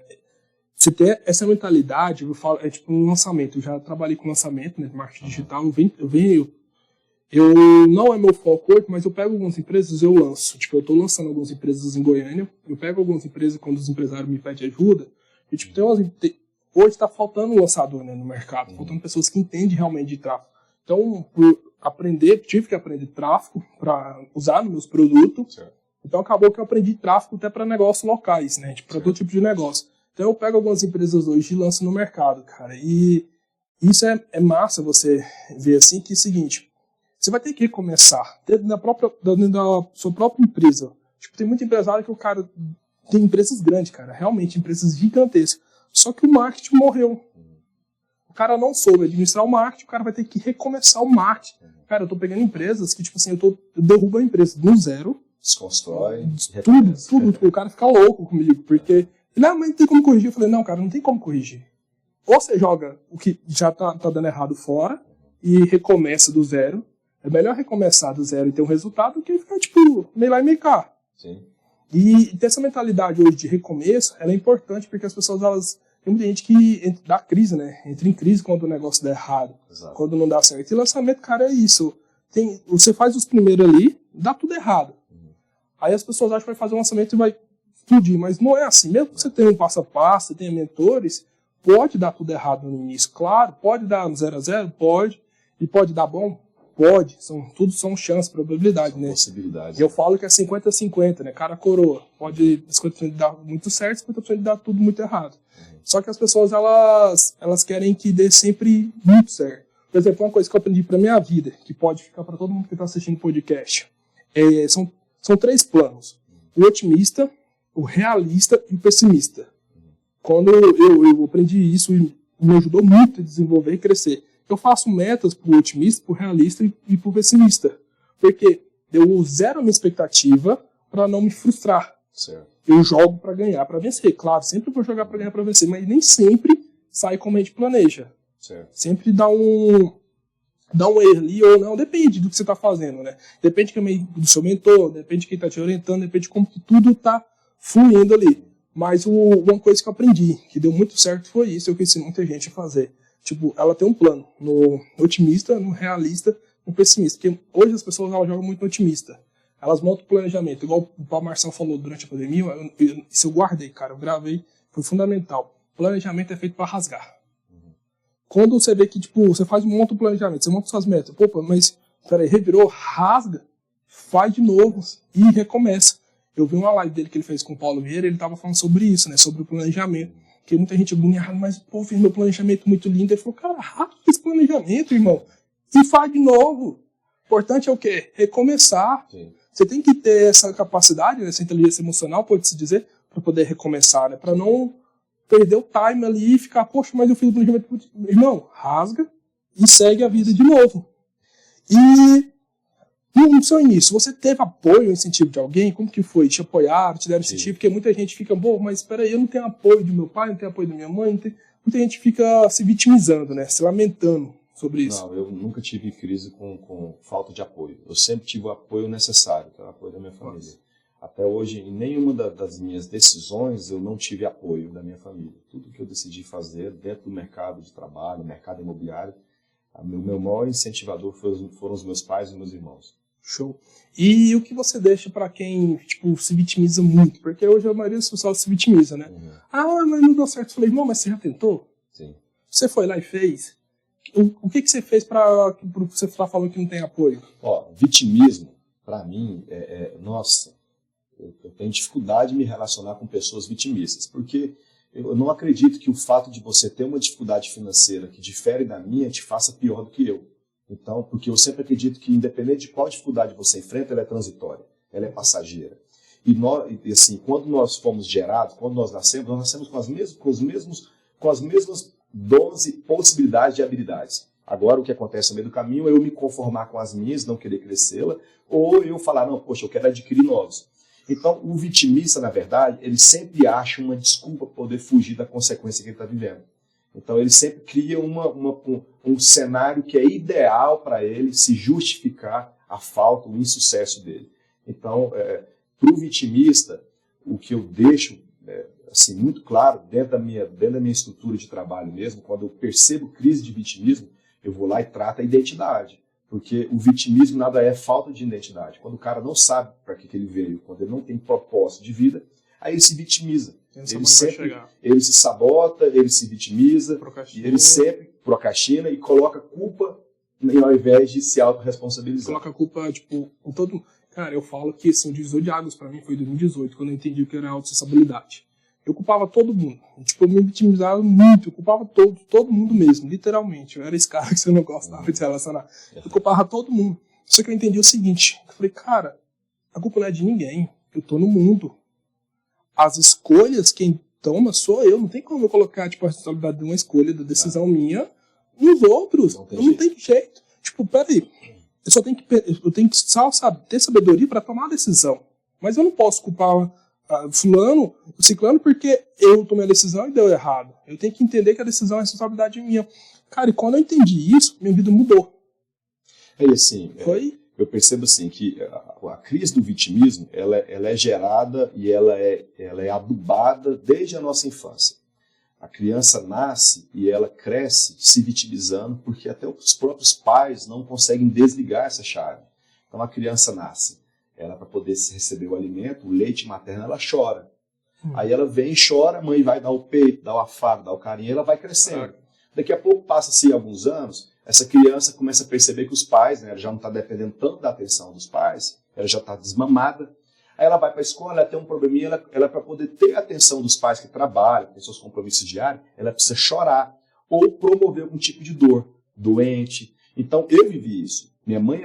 Você ter essa mentalidade, eu falo, é tipo um lançamento. Eu já trabalhei com lançamento, né, marketing digital. Eu não é meu foco hoje, mas eu pego algumas empresas e eu lanço. Tipo, eu tô lançando algumas empresas em Goiânia. Eu pego algumas empresas quando os empresários me pedem ajuda. E, tipo, hoje está faltando um lançador, né, no mercado. Faltando pessoas que entendem realmente de tráfego. Então, tive que aprender tráfego para usar nos meus produtos. Certo. Então, acabou que eu aprendi tráfego até para negócios locais, né? Tipo, para todo tipo de negócio. Então, eu pego algumas empresas hoje e lanço no mercado, cara. E isso é massa você ver assim, que é o seguinte, você vai ter que começar dentro da sua própria empresa. Tipo, tem muito empresário que o cara tem empresas grandes, cara. Realmente, empresas gigantescas. Só que o marketing morreu. O cara não soube administrar o marketing, o cara vai ter que recomeçar o marketing. Cara, eu tô pegando empresas que, tipo assim, eu derrubo a empresa do zero. Desconstrói. Tudo. Tipo, o cara fica louco comigo, porque... Não, mas não tem como corrigir. Eu falei, não, cara, não tem como corrigir. Ou você joga o que já tá dando errado fora e recomeça do zero. É melhor recomeçar do zero e ter um resultado do que ficar, tipo, meio lá e meio cá. Sim. E ter essa mentalidade hoje de recomeço, ela é importante porque as pessoas, tem muita gente que dá crise, né? Entra em crise quando o negócio dá errado. Exato. Quando não dá certo. E lançamento, cara, é isso. Você faz os primeiros ali, dá tudo errado. Aí as pessoas acham que vai fazer um lançamento e vai explodir, mas não é assim. Mesmo que você tenha um passo a passo, você tenha mentores, pode dar tudo errado no início. Claro, pode dar no 0-0, pode. E pode dar bom? Pode. Tudo são chances, probabilidade, né? Possibilidade. E eu falo que é 50-50, né? Cara coroa. Pode 50% dar muito certo, 50% dar tudo muito errado. Só que as pessoas, elas querem que dê sempre muito certo. Por exemplo, uma coisa que eu aprendi pra minha vida, que pode ficar para todo mundo que está assistindo o podcast, são 3 planos. O otimista, o realista e o pessimista. Quando eu aprendi isso, e me ajudou muito a desenvolver e crescer. Eu faço metas pro otimista, pro realista e pro pessimista. Porque eu zero a minha expectativa para não me frustrar. Certo. Eu jogo para ganhar, para vencer. Claro, sempre vou jogar para ganhar, para vencer, mas nem sempre sai como a gente planeja. Certo. Sempre dá um erro ali ou não, depende do que você está fazendo, né? Depende do seu mentor, depende de quem está te orientando, depende de como que tudo está fluindo ali. Mas uma coisa que eu aprendi, que deu muito certo, foi isso, eu conheci muita gente a fazer. Tipo, ela tem um plano, no otimista, no realista, no pessimista. Porque hoje as pessoas jogam muito no otimista. Elas montam o planejamento, igual o Paulo Marçal falou durante a pandemia, isso eu guardei, cara, eu gravei, foi fundamental. Planejamento é feito para rasgar. Quando você vê que, tipo, você monta o planejamento, você monta suas metas, opa, mas, peraí, revirou, rasga, faz de novo e recomeça. Eu vi uma live dele que ele fez com o Paulo Vieira, ele tava falando sobre isso, né, sobre o planejamento. Porque muita gente agoniada, mas, pô, fiz meu planejamento muito lindo. Ele falou, cara, rasga esse planejamento, irmão, e faz de novo. O importante é o quê? Recomeçar. Sim. Você tem que ter essa capacidade, né, essa inteligência emocional, pode-se dizer, para poder recomeçar, né, para não perder o time ali e ficar, poxa, mas eu fiz o planejamento. Irmão, rasga e segue a vida de novo. E no seu início, você teve apoio, incentivo de alguém? Como que foi? Te apoiaram, te deram incentivo? Porque muita gente fica, pô, mas espera aí, eu não tenho apoio do meu pai, não tenho apoio da minha mãe, muita gente fica se vitimizando, né? Se lamentando sobre isso. Não, eu nunca tive crise com falta de apoio. Eu sempre tive o apoio necessário, que é o apoio da minha família. Nossa. Até hoje, em nenhuma das minhas decisões, eu não tive apoio da minha família. Tudo que eu decidi fazer dentro do mercado de trabalho, mercado imobiliário, o meu maior incentivador foram os meus pais e os meus irmãos. Show. E o que você deixa para quem, tipo, se vitimiza muito? Porque hoje a maioria das pessoas se vitimiza, né? Ah, mas não deu certo. Eu falei, irmão, mas você já tentou? Sim. Você foi lá e fez? O que você fez para você estar falando que não tem apoio? Ó, vitimismo, para mim, nossa, eu tenho dificuldade de me relacionar com pessoas vitimistas, porque eu não acredito que o fato de você ter uma dificuldade financeira que difere da minha te faça pior do que eu. Então, porque eu sempre acredito que, independente de qual dificuldade você enfrenta, ela é transitória, ela é passageira. E assim, quando nós fomos gerados, quando nós nascemos com as mesmas dons e possibilidades de habilidades. Agora, o que acontece no meio do caminho é eu me conformar com as minhas, não querer crescê-la, ou eu falar, não, poxa, eu quero adquirir novos. Então, o vitimista, na verdade, ele sempre acha uma desculpa para poder fugir da consequência que ele está vivendo. Então, ele sempre cria um cenário que é ideal para ele se justificar a falta, o insucesso dele. Então, para o vitimista, o que eu deixo assim, muito claro dentro da minha estrutura de trabalho mesmo, quando eu percebo crise de vitimismo, eu vou lá e trato a identidade. Porque o vitimismo nada é falta de identidade. Quando o cara não sabe para que ele veio, quando ele não tem propósito de vida, aí ele se vitimiza. Ele se sabota, ele se vitimiza, ele sempre procrastina e coloca culpa ao invés de se autorresponsabilizar. Coloca a culpa, tipo, em todo... Cara, eu falo que assim, o divisor de águas para mim foi em 2018, quando eu entendi o que era autossustentabilidade. Eu culpava todo mundo. Tipo, eu me vitimizava muito, eu culpava todo mundo mesmo, literalmente. Eu era esse cara que você não gostava de se relacionar. Eu culpava todo mundo. Só que eu entendi o seguinte, eu falei, cara, a culpa não é de ninguém, eu tô no mundo. As escolhas, quem toma sou eu, não tem como eu colocar tipo, a responsabilidade de uma escolha, da decisão minha, nos outros. Não tem jeito. Tipo, peraí, eu tenho que só, sabe, ter sabedoria para tomar a decisão. Mas eu não posso culpar fulano, ciclano, porque eu tomei a decisão e deu errado. Eu tenho que entender que a decisão é responsabilidade minha. Cara, e quando eu entendi isso, minha vida mudou. Assim, eu percebo assim que a crise do vitimismo, ela é gerada e ela é adubada desde a nossa infância. A criança nasce e ela cresce se vitimizando porque até os próprios pais não conseguem desligar essa chave. Então a criança nasce. Ela, para poder receber o alimento, o leite materno, ela chora. Aí ela vem e chora, a mãe vai dar o peito, dar o afago, dar o carinho, ela vai crescendo. Daqui a pouco, passa-se alguns anos, essa criança começa a perceber que os pais, né, ela já não está dependendo tanto da atenção dos pais, ela já está desmamada. Aí ela vai para a escola, ela tem um probleminha, ela para poder ter a atenção dos pais que trabalham, tem seus compromissos diários, ela precisa chorar ou promover algum tipo de dor, doente. Então, eu vivi isso. Minha mãe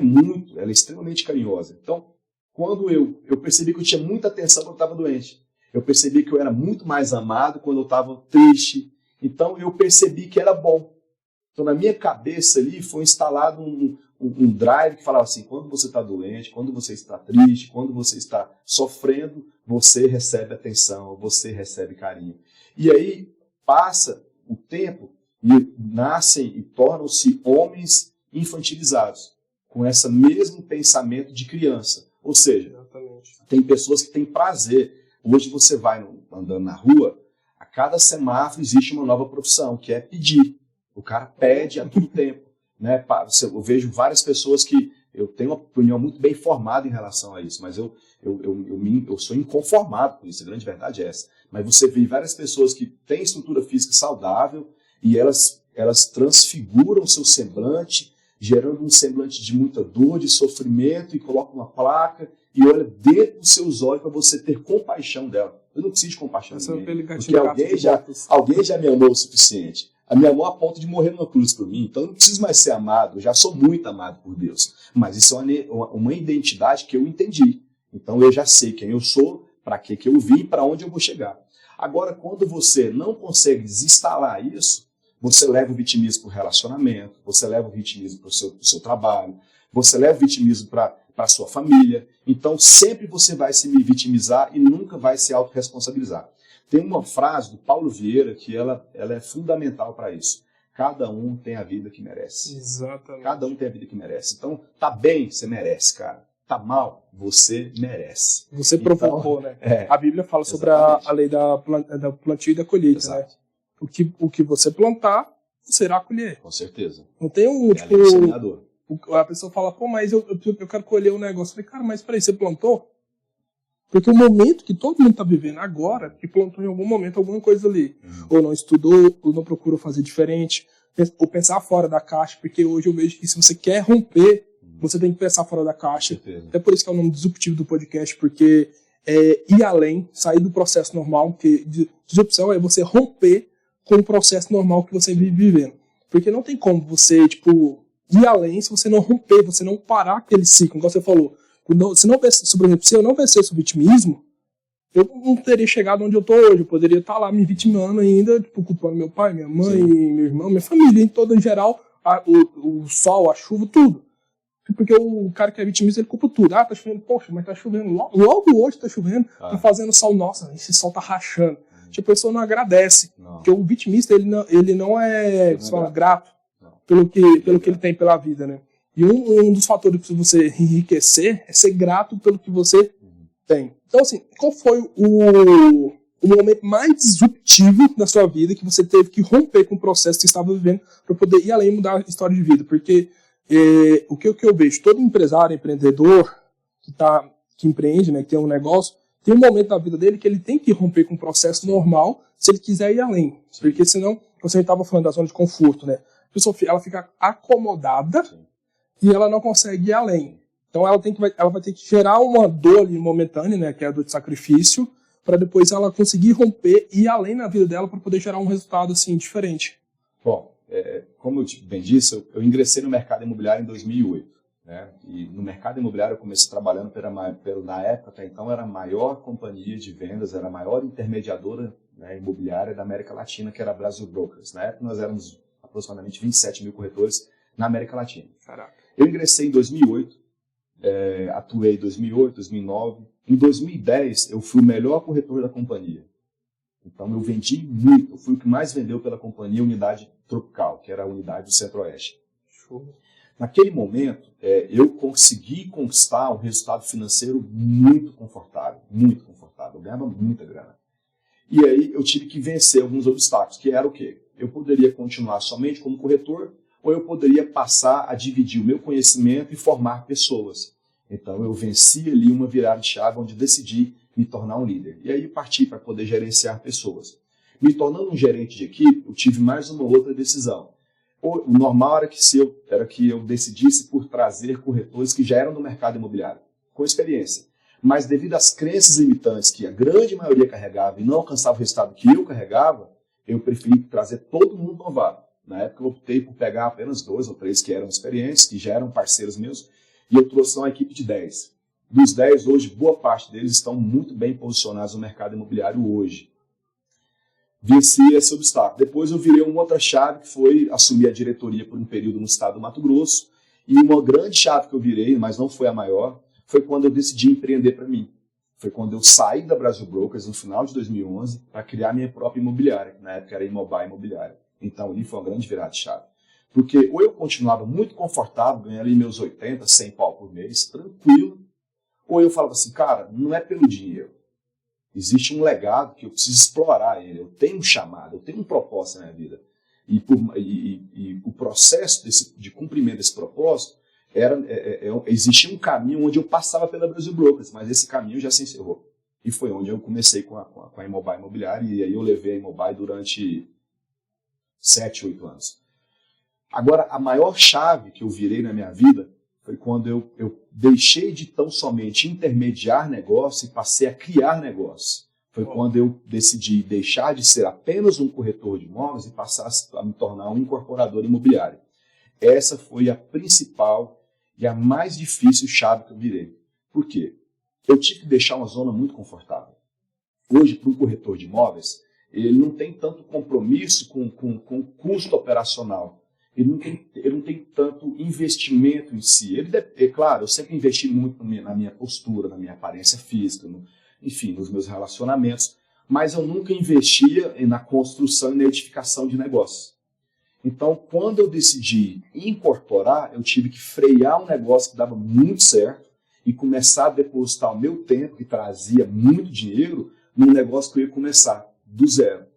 ela é extremamente carinhosa. Então, quando eu percebi que eu tinha muita atenção quando eu estava doente. Eu percebi que eu era muito mais amado quando eu estava triste. Então, eu percebi que era bom. Então, na minha cabeça ali, foi instalado um drive que falava assim, quando você está doente, quando você está triste, quando você está sofrendo, você recebe atenção, você recebe carinho. E aí, passa o tempo e nascem e tornam-se homens infantilizados, com esse mesmo pensamento de criança. Ou seja, tem pessoas que têm prazer. Hoje você vai andando na rua, a cada semáforo existe uma nova profissão, que é pedir. O cara pede a todo tempo. Né? Eu vejo várias pessoas que... Eu tenho uma opinião muito bem formada em relação a isso, mas eu sou inconformado com isso, a grande verdade é essa. Mas você vê várias pessoas que têm estrutura física saudável e elas transfiguram o seu semblante, gerando um semblante de muita dor, de sofrimento, e coloca uma placa e olha dentro dos seus olhos para você ter compaixão dela. Eu não preciso de compaixão de ninguém, porque alguém já me amou o suficiente. A minha amor a ponto de morrer numa cruz por mim, então eu não preciso mais ser amado, eu já sou muito amado por Deus. Mas isso é uma identidade que eu entendi. Então eu já sei quem eu sou, para que eu vim e para onde eu vou chegar. Agora, quando você não consegue desinstalar isso, você leva o vitimismo para o relacionamento, você leva o vitimismo para o seu trabalho, você leva o vitimismo para a sua família. Então, sempre você vai se vitimizar e nunca vai se autorresponsabilizar. Tem uma frase do Paulo Vieira que ela é fundamental para isso. Cada um tem a vida que merece. Exatamente. Cada um tem a vida que merece. Então, tá bem, você merece, cara. Tá mal, você merece. Você provocou, né? A Bíblia fala sobre a lei da plantio e da colheita, né? O que você plantar, você irá colher. Com certeza. Não tem a pessoa fala, pô, mas eu quero colher um negócio. Eu falei, cara, mas peraí, você plantou? Porque o momento que todo mundo está vivendo agora, que plantou em algum momento alguma coisa ali. Ou não estudou, ou não procurou fazer diferente, ou pensar fora da caixa, porque hoje eu vejo que se você quer romper, você tem que pensar fora da caixa. Até por isso que é o nome disruptivo do podcast, porque ir além, sair do processo normal, porque disrupção é você romper com o processo normal que você vive vivendo. Porque não tem como você, ir além se você não romper, você não parar aquele ciclo, como você falou. Se eu não vencesse o vitimismo, eu não teria chegado onde eu estou hoje. Eu poderia estar lá me vitimando ainda, culpando meu pai, minha mãe, meu irmão, minha família, em todo em geral, o sol, a chuva, tudo. Porque o cara que é vitimista, ele culpa tudo. Tá chovendo, poxa, mas tá chovendo, logo hoje tá chovendo, tá fazendo sol, nossa, esse sol tá rachando. A pessoa não agradece. Não. Porque o vitimista, ele não é grato pelo que ele tem pela vida, né? E um dos fatores para você enriquecer é ser grato pelo que você Tem. Então, assim, qual foi o momento mais disruptivo da sua vida que você teve que romper com o processo que você estava vivendo para poder ir além e mudar a história de vida? Porque o que eu vejo, todo empresário, empreendedor que empreende, né, que tem um negócio, tem um momento da vida dele que ele tem que romper com o processo normal se ele quiser ir além. Sim. Porque senão, você estava falando da zona de conforto, né? A pessoa ela fica acomodada. Sim. E ela não consegue ir além. Então ela vai ter que gerar uma dor ali momentânea, né, que é a dor de sacrifício, para depois ela conseguir romper e ir além na vida dela para poder gerar um resultado assim diferente. Bom, como eu bem disse, eu ingressei no mercado imobiliário em 2008. Né? E no mercado imobiliário eu comecei trabalhando na época, até então, era a maior companhia de vendas, era a maior intermediadora, né, imobiliária da América Latina, que era a Brasil Brokers. Na época nós éramos aproximadamente 27 mil corretores na América Latina. Caraca. Eu ingressei em 2008, atuei em 2008, 2009. Em 2010, eu fui o melhor corretor da companhia. Então, eu vendi muito. Eu fui o que mais vendeu pela companhia, unidade tropical, que era a unidade do Centro-Oeste. Naquele momento, eu consegui conquistar um resultado financeiro muito confortável. Muito confortável. Eu ganhava muita grana. E aí, eu tive que vencer alguns obstáculos, que era o quê? Eu poderia continuar somente como corretor, ou eu poderia passar a dividir o meu conhecimento e formar pessoas. Então, eu venci ali uma virada de chave onde decidi me tornar um líder. E aí, parti para poder gerenciar pessoas. Me tornando um gerente de equipe, eu tive mais uma outra decisão. O normal era que eu decidisse por trazer corretores que já eram do mercado imobiliário, com experiência. Mas devido às crenças limitantes que a grande maioria carregava e não alcançava o resultado que eu carregava, eu preferi trazer todo mundo novato. Na época eu optei por pegar apenas 2 ou 3 que eram experientes, que já eram parceiros meus, e eu trouxe uma equipe de 10. Dos 10, hoje, boa parte deles estão muito bem posicionados no mercado imobiliário hoje. Venci esse obstáculo. Depois eu virei uma outra chave, que foi assumir a diretoria por um período no estado do Mato Grosso, e uma grande chave que eu virei, mas não foi a maior, foi quando eu decidi empreender para mim. Foi quando eu saí da Brasil Brokers no final de 2011 para criar minha própria imobiliária, que na época era Imobai Imobiliária. Então ali foi uma grande virada de chave. Porque ou eu continuava muito confortável, ganhando ali meus 80, 100 pau por mês, tranquilo, ou eu falava assim, cara, não é pelo dinheiro. Existe um legado que eu preciso explorar ele. Eu tenho um chamado, eu tenho um propósito na minha vida. E o processo de cumprimento desse propósito, existia um caminho onde eu passava pela Brasil Brokers, mas esse caminho já se encerrou. E foi onde eu comecei com a Imobai Imobiliária, e aí eu levei a Imobai durante 7, 8 anos. Agora, a maior chave que eu virei na minha vida foi quando eu deixei de tão somente intermediar negócio e passei a criar negócio. Foi quando eu decidi deixar de ser apenas um corretor de imóveis e passar a me tornar um incorporador imobiliário. Essa foi a principal e a mais difícil chave que eu virei. Por quê? Eu tive que deixar uma zona muito confortável. Hoje, para um corretor de imóveis, ele não tem tanto compromisso com custo operacional. Ele não tem tanto investimento em si. Claro, eu sempre investi muito na minha postura, na minha aparência física, enfim, nos meus relacionamentos, mas eu nunca investia na construção e na edificação de negócios. Então, quando eu decidi incorporar, eu tive que frear um negócio que dava muito certo e começar a depositar o meu tempo, que trazia muito dinheiro, num negócio que eu ia começar do zero.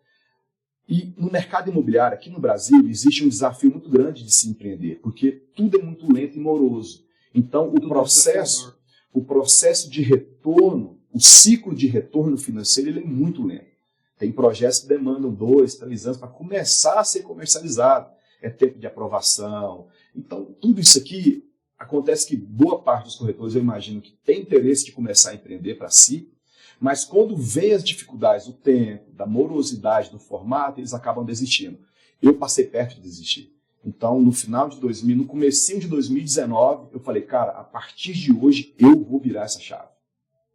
E no mercado imobiliário, aqui no Brasil, existe um desafio muito grande de se empreender, porque tudo é muito lento e moroso. Então, o processo de retorno, o ciclo de retorno financeiro, ele é muito lento. Tem projetos que demandam 2, 3 anos para começar a ser comercializado. É tempo de aprovação. Então, tudo isso aqui, acontece que boa parte dos corretores, eu imagino, que tem interesse de começar a empreender para si, mas quando vem as dificuldades do tempo, da morosidade, do formato, eles acabam desistindo. Eu passei perto de desistir. Então, no final de 2000, no comecinho de 2019, eu falei, cara, a partir de hoje eu vou virar essa chave.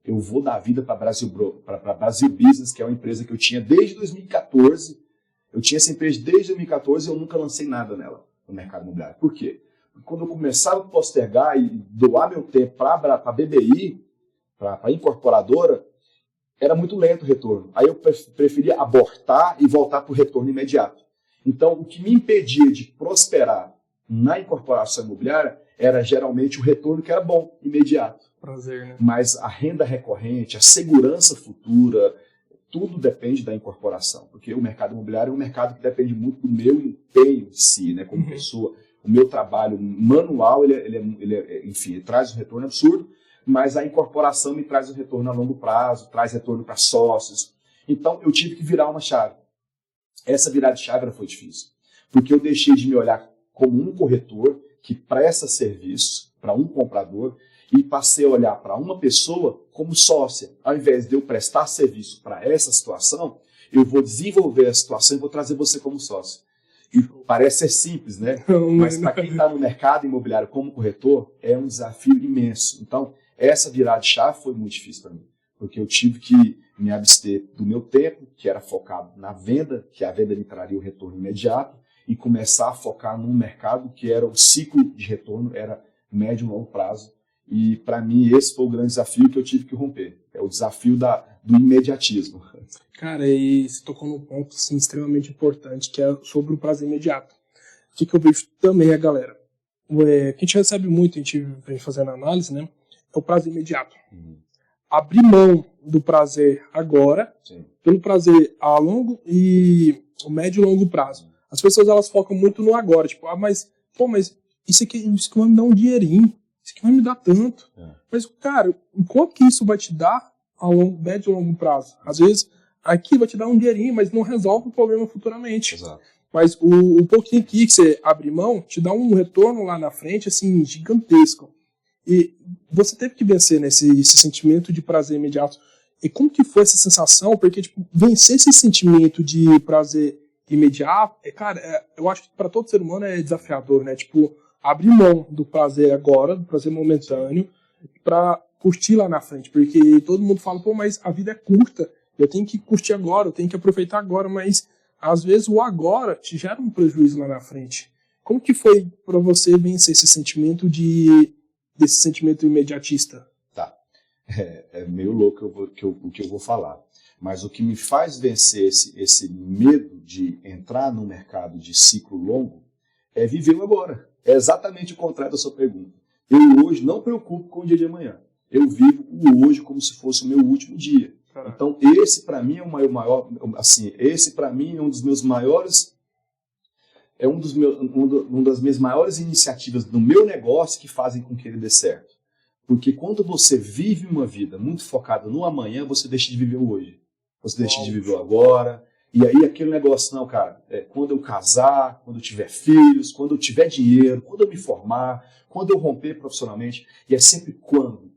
Eu vou dar vida para a Brasil Business, que é uma empresa que eu tinha desde 2014. Eu tinha essa empresa desde 2014 e eu nunca lancei nada nela, no mercado imobiliário. Por quê? Porque quando eu começava a postergar e doar meu tempo para a BBI, para a incorporadora, era muito lento o retorno. Aí eu preferia abortar e voltar para o retorno imediato. Então, o que me impedia de prosperar na incorporação imobiliária era geralmente o retorno que era bom, imediato. prazer, né? Mas a renda recorrente, a segurança futura, tudo depende da incorporação. Porque o mercado imobiliário é um mercado que depende muito do meu empenho em si, né, como pessoa. O meu trabalho manual, enfim, ele traz um retorno absurdo, mas a incorporação me traz um retorno a longo prazo, traz retorno para sócios. Então, eu tive que virar uma chave. Essa virada de chave foi difícil, porque eu deixei de me olhar como um corretor que presta serviço para um comprador e passei a olhar para uma pessoa como sócia. Ao invés de eu prestar serviço para essa situação, eu vou desenvolver a situação e vou trazer você como sócio. E parece ser simples, né? Mas para quem está no mercado imobiliário como corretor, é um desafio imenso. Então, essa virada de chave foi muito difícil para mim, porque eu tive que me abster do meu tempo, que era focado na venda, que a venda me traria o retorno imediato, e começar a focar num mercado que era o ciclo de retorno, era médio e longo prazo. E para mim esse foi o grande desafio que eu tive que romper. É o desafio do imediatismo. Cara, e você tocou num ponto assim, extremamente importante, que é sobre o prazer imediato. O que eu vejo também, galera, que a gente recebe muito, a gente vem fazendo análise, né? É o prazer imediato. Abrir mão do prazer agora, sim, pelo prazer a longo e o médio e longo prazo. As pessoas, elas focam muito no agora, tipo, mas isso aqui vai me dar um dinheirinho, isso aqui vai me dar tanto. Mas, cara, quanto que isso vai te dar a médio e longo prazo? Às vezes, aqui vai te dar um dinheirinho, mas não resolve o problema futuramente. Exato. Mas o pouquinho aqui que você abre mão, te dá um retorno lá na frente, assim, gigantesco. E você teve que vencer nesse sentimento de prazer imediato. E como que foi essa sensação? Porque, tipo, vencer esse sentimento de prazer imediato, cara, eu acho que para todo ser humano é desafiador, né? Tipo, abrir mão do prazer agora, do prazer momentâneo, para curtir lá na frente. Porque todo mundo fala, mas a vida é curta, eu tenho que curtir agora, eu tenho que aproveitar agora, mas às vezes o agora te gera um prejuízo lá na frente. Como que foi para você vencer esse sentimento desse sentimento imediatista? Tá. É meio louco o que eu vou falar. Mas o que me faz vencer esse medo de entrar no mercado de ciclo longo é viver o agora. É exatamente o contrário da sua pergunta. Eu hoje não me preocupo com o dia de amanhã. Eu vivo o hoje como se fosse o meu último dia. Caraca. Então, esse para mim é o maior, assim, esse para mim é um dos meus maiores, uma das minhas maiores iniciativas no meu negócio que fazem com que ele dê certo. Porque quando você vive uma vida muito focada no amanhã, você deixa de viver o hoje. Você deixa de viver o agora. E aí aquele negócio, não, cara, quando eu casar, quando eu tiver filhos, quando eu tiver dinheiro, quando eu me formar, quando eu romper profissionalmente. E é sempre quando.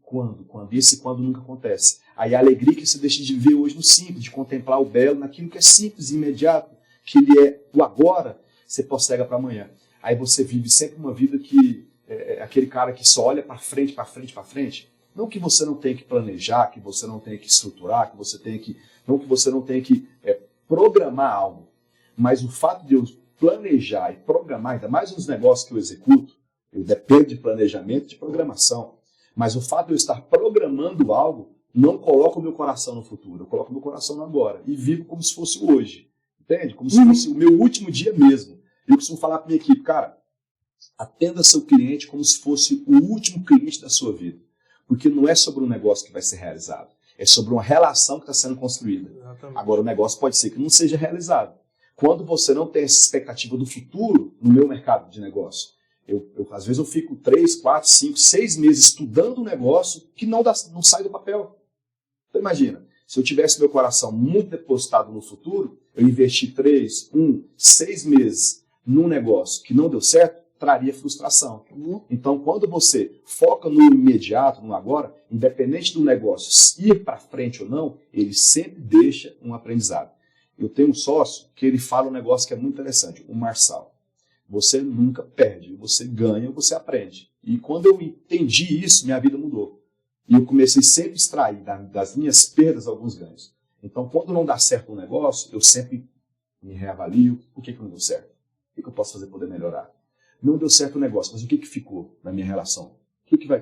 E esse quando nunca acontece. Aí a alegria que você deixa de viver hoje no simples, de contemplar o belo, naquilo que é simples e imediato, que ele é o agora, você posterga para amanhã. Aí você vive sempre uma vida que é aquele cara que só olha para frente, para frente, para frente. Não que você não tenha que planejar, que você não tenha que estruturar, não que você não tenha que programar algo. Mas o fato de eu planejar e programar, ainda mais nos negócios que eu executo, eu dependo de planejamento e de programação. Mas o fato de eu estar programando algo não coloca o meu coração no futuro, eu coloco o meu coração no agora. E vivo como se fosse hoje. Entende? Como se fosse o meu último dia mesmo. Eu costumo falar para minha equipe, cara, atenda seu cliente como se fosse o último cliente da sua vida. Porque não é sobre um negócio que vai ser realizado. É sobre uma relação que está sendo construída. Exatamente. Agora, o negócio pode ser que não seja realizado. Quando você não tem essa expectativa do futuro no meu mercado de negócio, às vezes eu fico 3, 4, 5, 6 meses estudando um negócio que não sai do papel. Então imagina, se eu tivesse meu coração muito depositado no futuro, eu investi 3, 6 meses num negócio que não deu certo, traria frustração. Então, quando você foca no imediato, no agora, independente do negócio ir para frente ou não, ele sempre deixa um aprendizado. Eu tenho um sócio que ele fala um negócio que é muito interessante, o Marçal. Você nunca perde, você ganha, você aprende. E quando eu entendi isso, minha vida mudou. E eu comecei sempre a extrair das minhas perdas alguns ganhos. Então, quando não dá certo um negócio, eu sempre me reavalio. Por que não deu certo? O que eu posso fazer para poder melhorar? Não deu certo o negócio, mas o que ficou na minha relação?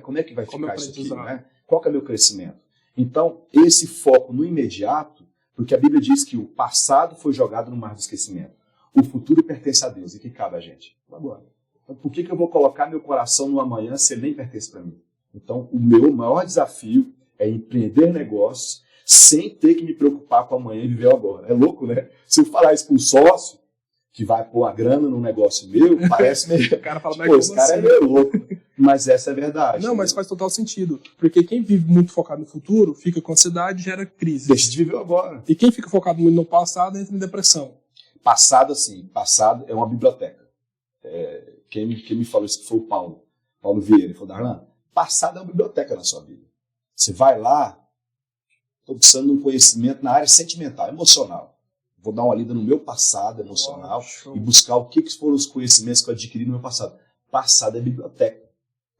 Como é que vai ficar isso aqui? Né? Qual que é o meu crescimento? Então, esse foco no imediato, porque a Bíblia diz que o passado foi jogado no mar do esquecimento. O futuro pertence a Deus. E que cabe a gente? Agora. Então, por que eu vou colocar meu coração no amanhã se ele nem pertence para mim? Então, o meu maior desafio é empreender negócios sem ter que me preocupar com amanhã e viver o agora. É louco, né? Se eu falar isso para um sócio que vai pôr a grana num negócio meu, parece meio... O cara fala, pô, esse cara é meio louco. Mas essa é a verdade. Não, mas faz total sentido. Porque quem vive muito focado no futuro, fica com ansiedade e gera crise. Deixa de viver o agora. E quem fica focado muito no passado, entra em depressão. Passado, assim, passado é uma biblioteca. Quem me falou isso foi o Paulo Vieira. Ele falou, Darlan, passado é uma biblioteca na sua vida. Você vai lá, estou precisando de um conhecimento na área sentimental, emocional. Vou dar uma lida no meu passado emocional e buscar o que foram os conhecimentos que eu adquiri no meu passado. Passado é biblioteca,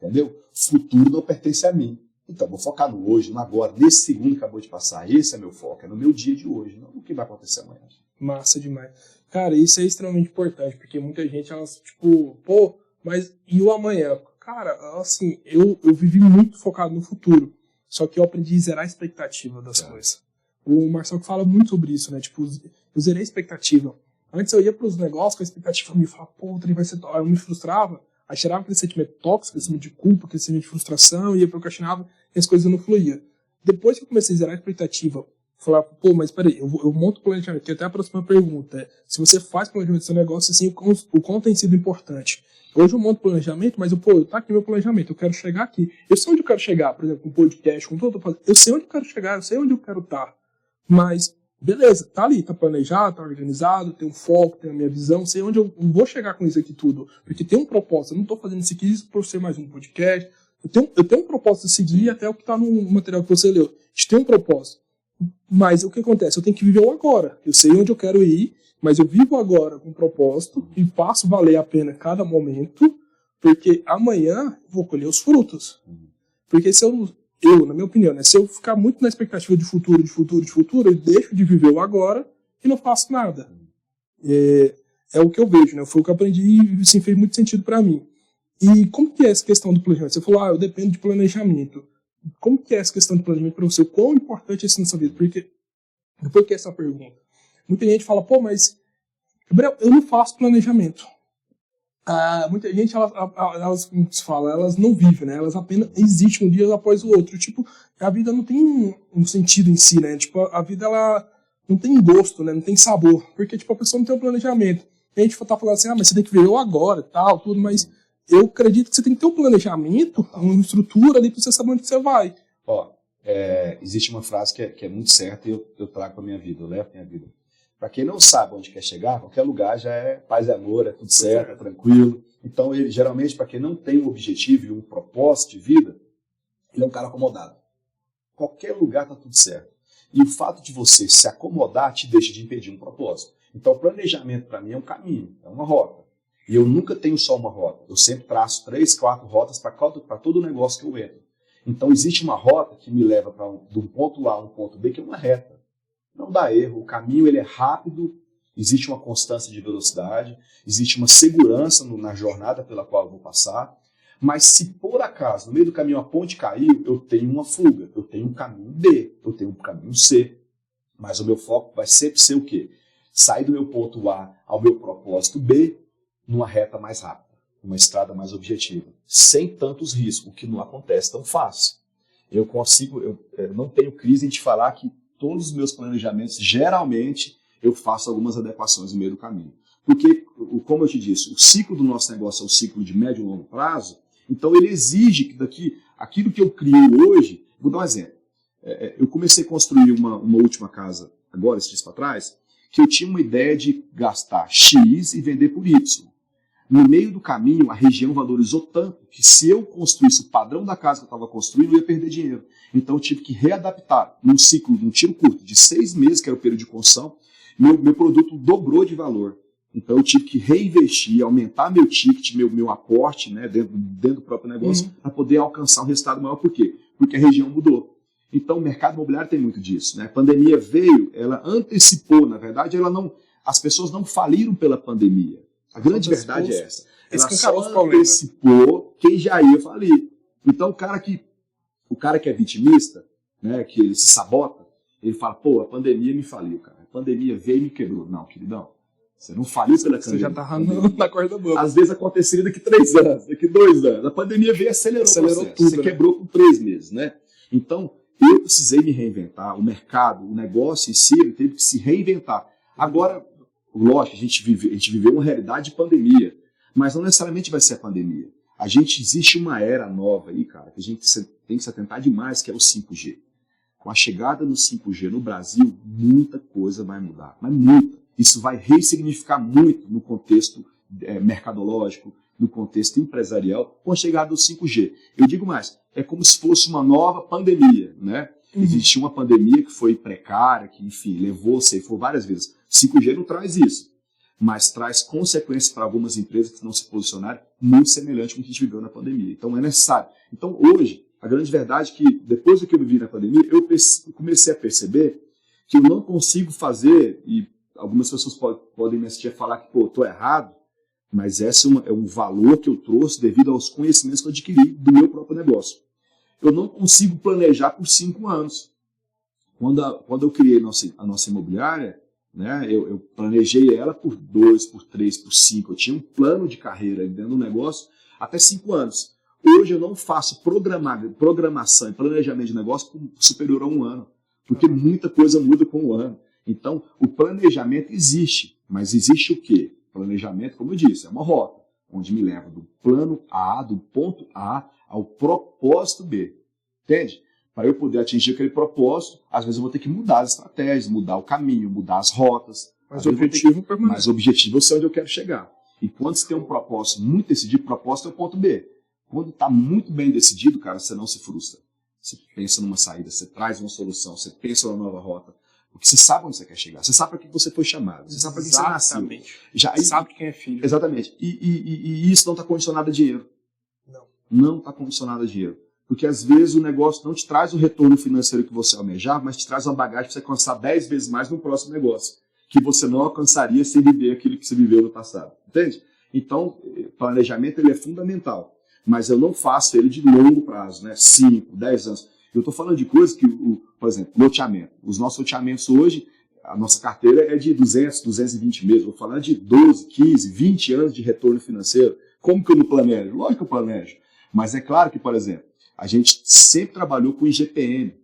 entendeu? Futuro não pertence a mim. Então, vou focar no hoje, no agora, nesse segundo que acabou de passar. Esse é meu foco, é no meu dia de hoje, não no que vai acontecer amanhã. Massa demais. Cara, isso é extremamente importante, porque muita gente, elas, tipo, pô, mas e o amanhã? Cara, assim, eu vivi muito focado no futuro, só que eu aprendi a zerar a expectativa das coisas. O Marcelo que fala muito sobre isso, né? Tipo, eu zerei a expectativa. Antes eu ia pros negócios com a expectativa, me falava, pô, o trem vai ser... Eu me frustrava, aí tirava aquele sentimento tóxico, aquele sentimento de culpa, aquele sentimento de frustração, ia procrastinava e as coisas não fluíam. Depois que eu comecei a zerar a expectativa, falar, pô, mas peraí, eu monto o planejamento, que até a próxima pergunta é, se você faz planejamento do seu negócio, assim, o quão tem sido importante. Hoje eu monto planejamento, mas tá aqui meu planejamento, eu quero chegar aqui. Eu sei onde eu quero chegar, por exemplo, com um podcast, com tudo, eu sei onde eu quero chegar, eu sei onde eu quero estar. Mas, beleza, tá ali, tá planejado, tá organizado, tem um foco, tem a minha visão, sei onde eu vou chegar com isso aqui tudo. Porque tem um propósito, eu não tô fazendo isso aqui por ser mais um podcast. Eu tenho um propósito de seguir até o que tá no material que você leu. A gente tem um propósito. Mas o que acontece? Eu tenho que viver o agora. Eu sei onde eu quero ir, mas eu vivo agora com propósito e faço valer a pena cada momento, porque amanhã eu vou colher os frutos. Porque se na minha opinião, né, se eu ficar muito na expectativa de futuro, eu deixo de viver o agora e não faço nada. É o que eu vejo, né? Foi o que eu aprendi e assim, fez muito sentido para mim. E como que é essa questão do planejamento? Você falou, eu dependo de planejamento. Como que é essa questão de planejamento para você? O quão importante é isso na sua vida? Porque, depois que essa pergunta, muita gente fala, pô, mas Gabriel, eu não faço planejamento. Muita gente, elas não vivem, né? Elas apenas existem um dia após o outro. Tipo, a vida não tem um sentido em si, né? Tipo, a vida, ela não tem gosto, né? Não tem sabor. Porque, tipo, a pessoa não tem um planejamento. A gente tá falando assim, mas você tem que ver eu agora, tal, tudo, mas eu acredito que você tem que ter um planejamento, uma estrutura ali pra você saber onde você vai. Existe uma frase que é muito certa e eu trago pra minha vida, eu levo pra minha vida. Para quem não sabe onde quer chegar, qualquer lugar já é paz e amor, é tudo certo, é tranquilo. Então, geralmente, para quem não tem um objetivo e um propósito de vida, ele é um cara acomodado. Qualquer lugar está tudo certo. E o fato de você se acomodar te deixa de impedir um propósito. Então, o planejamento, para mim, é um caminho, é uma rota. E eu nunca tenho só uma rota. Eu sempre traço 3, 4 rotas para todo negócio que eu entro. Então, existe uma rota que me leva de um ponto A a um ponto B, que é uma reta. Não dá erro, o caminho ele é rápido, existe uma constância de velocidade, existe uma segurança na jornada pela qual eu vou passar, mas se por acaso no meio do caminho a ponte caiu, eu tenho uma fuga, eu tenho um caminho B, eu tenho um caminho C, mas o meu foco vai sempre ser o quê? Sair do meu ponto A ao meu propósito B numa reta mais rápida, numa estrada mais objetiva, sem tantos riscos, o que não acontece tão fácil. Eu não tenho crise em te falar que todos os meus planejamentos, geralmente, eu faço algumas adequações no meio do caminho. Porque, como eu te disse, o ciclo do nosso negócio é um ciclo de médio e longo prazo, então ele exige que aquilo que eu crio hoje, vou dar um exemplo. Eu comecei a construir uma última casa, agora, esses dias para trás, que eu tinha uma ideia de gastar X e vender por Y. No meio do caminho, a região valorizou tanto que se eu construísse o padrão da casa que eu estava construindo, eu ia perder dinheiro. Então eu tive que readaptar num tiro curto de 6 meses, que era o período de construção, meu produto dobrou de valor. Então eu tive que reinvestir, aumentar meu ticket, meu aporte, né, dentro do próprio negócio, para poder alcançar um resultado maior. Por quê? Porque a região mudou. Então o mercado imobiliário tem muito disso, né? A pandemia veio, ela antecipou, na verdade, as pessoas não faliram pela pandemia. A grande verdade é essa. Ela só antecipou quem já ia falir. Então o cara que é vitimista, né, que ele se sabota, ele fala, pô, a pandemia me faliu, cara. A pandemia veio e me quebrou. Não, queridão. Você não faliu pela Você já pandemia. tá na corda bamba. Às vezes aconteceria daqui 3 anos, daqui 2 anos. A pandemia veio e acelerou o processo. Tudo. Você quebrou com 3 meses, né? Então, eu precisei me reinventar. O mercado, o negócio em si, ele teve que se reinventar. Agora, lógico, a gente viveu uma realidade de pandemia, mas não necessariamente vai ser a pandemia. Existe uma era nova aí, cara, que a gente tem que se atentar demais, que é o 5G. Com a chegada do 5G no Brasil, muita coisa vai mudar, mas muita. Isso vai ressignificar muito no contexto mercadológico, no contexto empresarial, com a chegada do 5G. Eu digo mais, é como se fosse uma nova pandemia, né? Existiu uma pandemia que foi precária, que, enfim, ceifou várias vezes. 5G não traz isso, mas traz consequências para algumas empresas que não se posicionaram muito semelhante com o que a gente viveu na pandemia. Então, é necessário. Então, hoje, a grande verdade é que, depois do que eu vivi na pandemia, eu comecei a perceber que eu não consigo fazer, e algumas pessoas podem me assistir a falar que, pô, estou errado, mas esse é um valor que eu trouxe devido aos conhecimentos que eu adquiri do meu próprio negócio. Eu não consigo planejar por 5 anos. Quando eu criei a nossa imobiliária, né, eu planejei ela por 2, por 3, por 5. Eu tinha um plano de carreira dentro do negócio até 5 anos. Hoje eu não faço programação e planejamento de negócio superior a 1 ano, porque muita coisa muda com o ano. Então, o planejamento existe, mas existe o quê? Planejamento, como eu disse, é uma rota, onde me leva do plano A, do ponto A, ao propósito B. Entende? Para eu poder atingir aquele propósito, às vezes eu vou ter que mudar as estratégias, mudar o caminho, mudar as rotas. Mas o objetivo permanece. Mas o objetivo é ser onde eu quero chegar. E quando você tem um propósito muito decidido, o propósito é o ponto B. Quando está muito bem decidido, cara, você não se frustra. Você pensa numa saída, você traz uma solução, você pensa numa nova rota. Porque você sabe onde você quer chegar, você sabe para que você foi chamado, você sabe para que você nasceu. Você sabe quem é filho. Exatamente. E isso não está condicionado a dinheiro. Não está condicionado a dinheiro. Porque às vezes o negócio não te traz o retorno financeiro que você almejava, mas te traz uma bagagem para você alcançar 10 vezes mais no próximo negócio, que você não alcançaria sem viver aquilo que você viveu no passado. Entende? Então, planejamento ele é fundamental. Mas eu não faço ele de longo prazo, né? 5, 10 anos. Eu estou falando de coisas que, por exemplo, loteamento. Os nossos loteamentos hoje, a nossa carteira é de 200, 220 meses. Vou falar de 12, 15, 20 anos de retorno financeiro. Como que eu não planejo? Lógico que eu planejo. Mas é claro que, por exemplo, a gente sempre trabalhou com IGPM.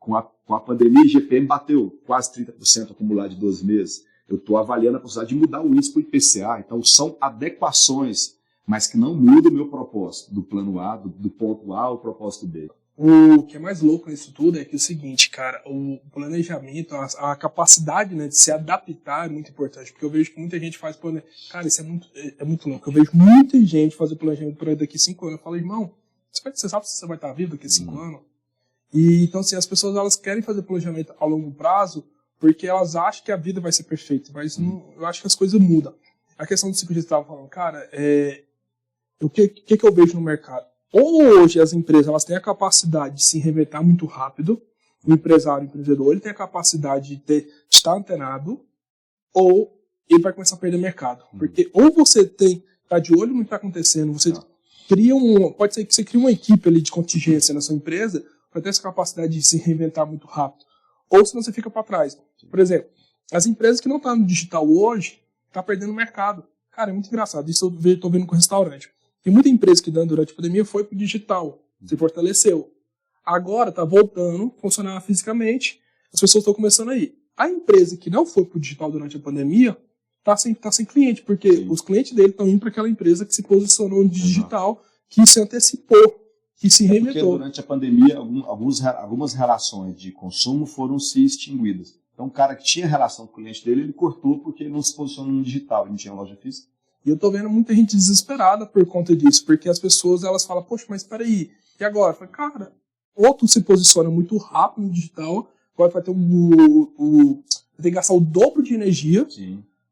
Com a pandemia, IGPM bateu quase 30% acumulado de 12 meses. Eu estou avaliando a possibilidade de mudar o índice para o IPCA. Então, são adequações, mas que não mudam o meu propósito, do plano A, do ponto A ao propósito B. O que é mais louco nisso tudo é que é o seguinte, cara, o planejamento, a capacidade, né, de se adaptar é muito importante, porque eu vejo que muita gente faz planejamento. Cara, isso é muito louco. Eu vejo muita gente fazer planejamento para daqui 5 anos. Eu falo, irmão, você sabe se você vai estar vivo daqui a 5 anos? E então, assim, as pessoas elas querem fazer planejamento a longo prazo porque elas acham que a vida vai ser perfeita, mas não, eu acho que as coisas mudam. A questão do 5G que você estava falando, cara, o que eu vejo no mercado? Ou hoje as empresas elas têm a capacidade de se reinventar muito rápido, o empreendedor, ele tem a capacidade de estar antenado, ou ele vai começar a perder mercado. Porque ou você está de olho no que está acontecendo, você cria pode ser que você crie uma equipe ali de contingência na sua empresa para ter essa capacidade de se reinventar muito rápido. Ou senão você fica para trás. Por exemplo, as empresas que não estão no digital hoje, estão perdendo mercado. Cara, é muito engraçado. Isso eu estou vendo com o restaurante. Tem muita empresa que durante a pandemia foi para o digital, se fortaleceu. Agora está voltando a funcionar fisicamente, as pessoas estão começando a ir. A empresa que não foi para o digital durante a pandemia está sem cliente, porque os clientes dele estão indo para aquela empresa que se posicionou no digital, que se antecipou, que se reinventou. Porque durante a pandemia algumas relações de consumo foram se extinguidas. Então o cara que tinha relação com o cliente dele, ele cortou porque ele não se posicionou no digital, ele não tinha loja física. E eu tô vendo muita gente desesperada por conta disso, porque as pessoas elas falam, poxa, mas espera aí, e agora? Eu falei, cara, ou tu se posiciona muito rápido no digital, agora vai ter vai ter que gastar o dobro de energia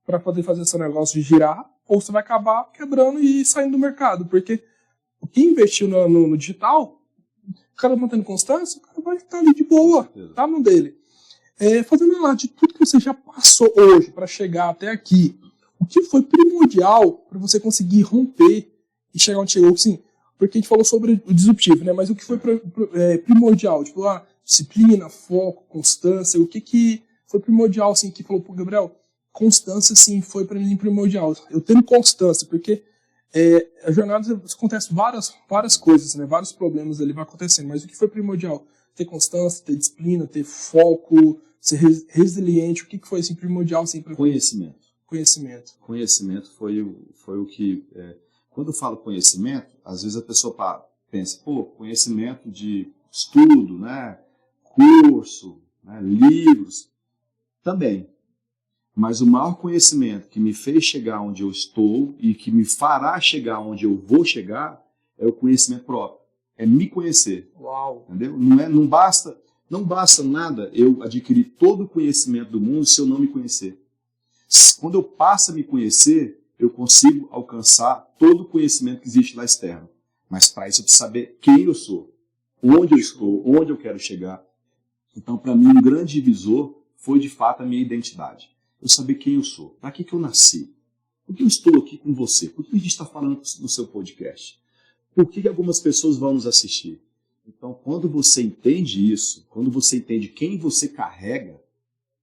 para poder fazer esse negócio de girar, ou você vai acabar quebrando e saindo do mercado, porque o que investiu no digital, o cara mantendo constância, o cara vai estar ali de boa, tá no dele. Fazendo lá de tudo que você já passou hoje para chegar até aqui, o que foi primordial para você conseguir romper e chegar onde chegou? Sim, porque a gente falou sobre o disruptivo, né? Mas o que foi primordial? Tipo, disciplina, foco, constância, o que foi primordial, assim, que falou, pô, Gabriel, constância, assim, foi para mim primordial. Eu tenho constância, porque a jornada acontece várias coisas, né? Vários problemas ali vão acontecendo, mas o que foi primordial? Ter constância, ter disciplina, ter foco, ser resiliente. O que foi assim, primordial? Assim, Conhecimento. Conhecimento foi o que... quando eu falo conhecimento, às vezes a pessoa pensa, conhecimento de estudo, né? Curso, né? Livros, também. Mas o maior conhecimento que me fez chegar onde eu estou e que me fará chegar onde eu vou chegar é o conhecimento próprio. É me conhecer. Uau. Entendeu? Não basta nada eu adquirir todo o conhecimento do mundo se eu não me conhecer. Quando eu passo a me conhecer, eu consigo alcançar todo o conhecimento que existe lá externo. Mas para isso eu preciso saber quem eu sou, onde eu estou, onde eu quero chegar. Então, para mim, um grande divisor foi, de fato, a minha identidade. Eu saber quem eu sou, para que eu nasci, por que eu estou aqui com você, por que a gente está falando no seu podcast, por que algumas pessoas vão nos assistir. Então, quando você entende isso, quando você entende quem você carrega,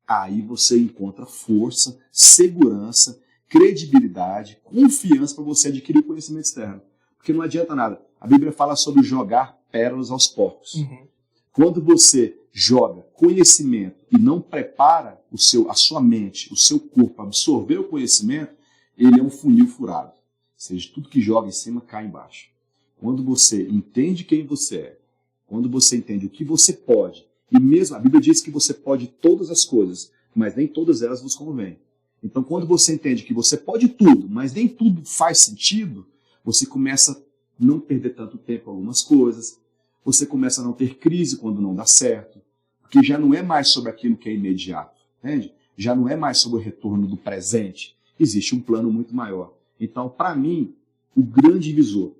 aí você encontra força, segurança, credibilidade, confiança para você adquirir conhecimento externo. Porque não adianta nada. A Bíblia fala sobre jogar pérolas aos porcos. Uhum. Quando você joga conhecimento e não prepara a sua mente, o seu corpo para absorver o conhecimento, ele é um funil furado. Ou seja, tudo que joga em cima cai embaixo. Quando você entende quem você é, quando você entende o que você pode, e mesmo a Bíblia diz que você pode todas as coisas, mas nem todas elas vos convêm. Então, quando você entende que você pode tudo, mas nem tudo faz sentido, você começa a não perder tanto tempo em algumas coisas, você começa a não ter crise quando não dá certo, porque já não é mais sobre aquilo que é imediato, entende? Já não é mais sobre o retorno do presente, existe um plano muito maior. Então, para mim, o grande divisor,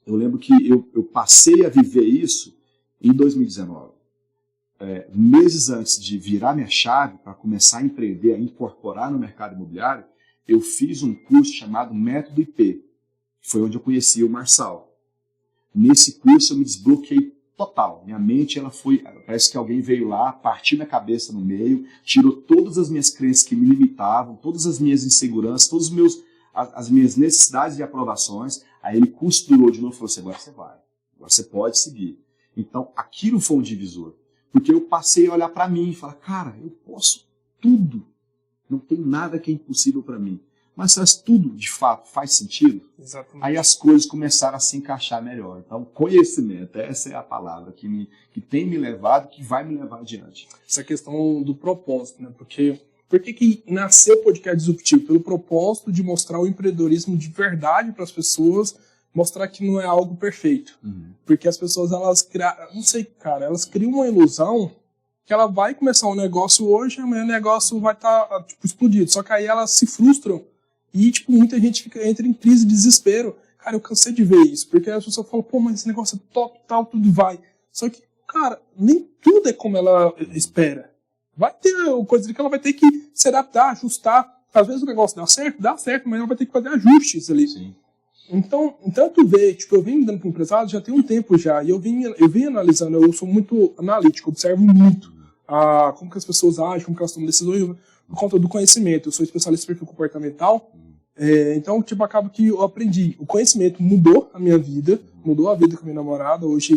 eu lembro que eu passei a viver isso em 2019. Meses antes de virar minha chave para começar a empreender, a incorporar no mercado imobiliário, eu fiz um curso chamado Método IP, que foi onde eu conheci o Marçal. Nesse curso eu me desbloqueei total. Minha mente, parece que alguém veio lá, partiu minha cabeça no meio, tirou todas as minhas crenças que me limitavam, todas as minhas inseguranças, todas as minhas necessidades de aprovações. Aí ele costurou de novo e falou assim, agora você vai, agora você pode seguir. Então aquilo foi um divisor. Porque eu passei a olhar para mim e falar, cara, eu posso tudo. Não tem nada que é impossível para mim. Mas se tudo, de fato, faz sentido, Exatamente. Aí as coisas começaram a se encaixar melhor. Então, conhecimento, essa é a palavra que tem me levado, que vai me levar adiante. Essa questão do propósito, né? Porque por que nasceu o podcast disruptivo? Pelo propósito de mostrar o empreendedorismo de verdade para as pessoas, mostrar que não é algo perfeito. Uhum. Porque as pessoas, elas criam uma ilusão que ela vai começar um negócio hoje, amanhã o negócio vai estar explodido. Só que aí elas se frustram e muita gente entra em crise de desespero. Cara, eu cansei de ver isso, porque as pessoas falam, mas esse negócio é top, tal, tudo vai. Só que, cara, nem tudo é como ela espera. Vai ter coisa que ela vai ter que se adaptar, ajustar. Às vezes o negócio dá certo, mas ela vai ter que fazer ajustes ali. Sim. Então tu vê, eu venho dando para o empresário já tem um tempo já, e eu venho analisando, eu sou muito analítico, observo muito como que as pessoas agem, como que elas tomam decisões, por conta do conhecimento. Eu sou especialista em perfil comportamental, então acaba que eu aprendi. O conhecimento mudou a minha vida, mudou a vida com a minha namorada, hoje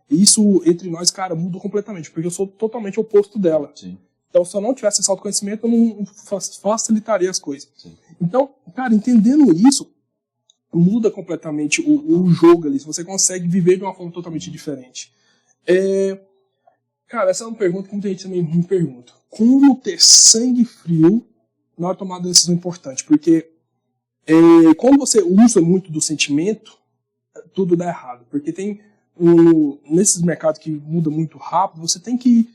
isso entre nós, cara, mudou completamente, porque eu sou totalmente oposto dela. Sim. Então, se eu não tivesse esse autoconhecimento, eu não facilitaria as coisas. Sim. Então, cara, entendendo isso, muda completamente o jogo ali. Você consegue viver de uma forma totalmente diferente. Cara, essa é uma pergunta que muita gente também me pergunta. Como ter sangue frio na hora de tomar uma decisão importante? Porque quando você usa muito do sentimento, tudo dá errado. Porque tem nesses mercados que muda muito rápido, você tem que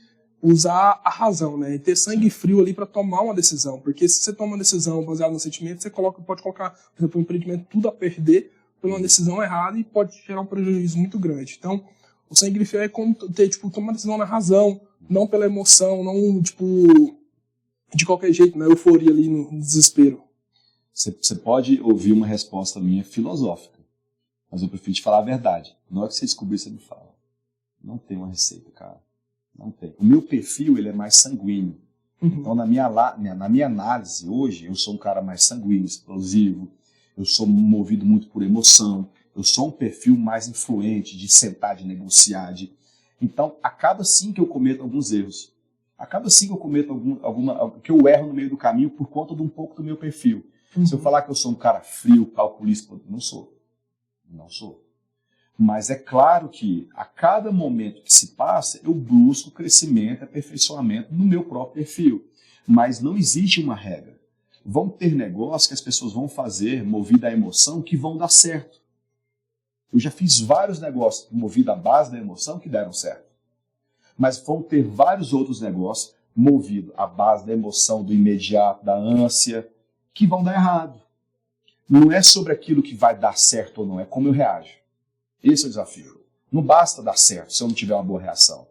usar a razão, né? E ter sangue frio ali para tomar uma decisão. Porque se você toma uma decisão baseada no sentimento, você pode colocar, por exemplo, um empreendimento tudo a perder por uma decisão errada e pode gerar um prejuízo muito grande. Então, o sangue frio é como tomar uma decisão na razão, não pela emoção, não, de qualquer jeito, na euforia ali, no desespero. Você pode ouvir uma resposta minha filosófica, mas eu prefiro te falar a verdade. Na hora que você descobrir, você me fala. Não tem uma receita, cara. Não tem. O meu perfil, ele é mais sanguíneo. Então, na minha análise hoje, eu sou um cara mais sanguíneo, explosivo, eu sou movido muito por emoção, eu sou um perfil mais influente de sentar, de negociar. Então, acaba sim que eu cometo alguns erros. Acaba sim que eu cometo que eu erro no meio do caminho por conta de um pouco do meu perfil. Se eu falar que eu sou um cara frio, calculista, não sou. Não sou. Mas é claro que a cada momento que se passa, eu busco crescimento, aperfeiçoamento no meu próprio perfil. Mas não existe uma regra. Vão ter negócios que as pessoas vão fazer, movido à emoção, que vão dar certo. Eu já fiz vários negócios movidos à base da emoção que deram certo. Mas vão ter vários outros negócios movidos à base da emoção, do imediato, da ânsia, que vão dar errado. Não é sobre aquilo que vai dar certo ou não, é como eu reajo. Esse é o desafio. Não basta dar certo se eu não tiver uma boa reação.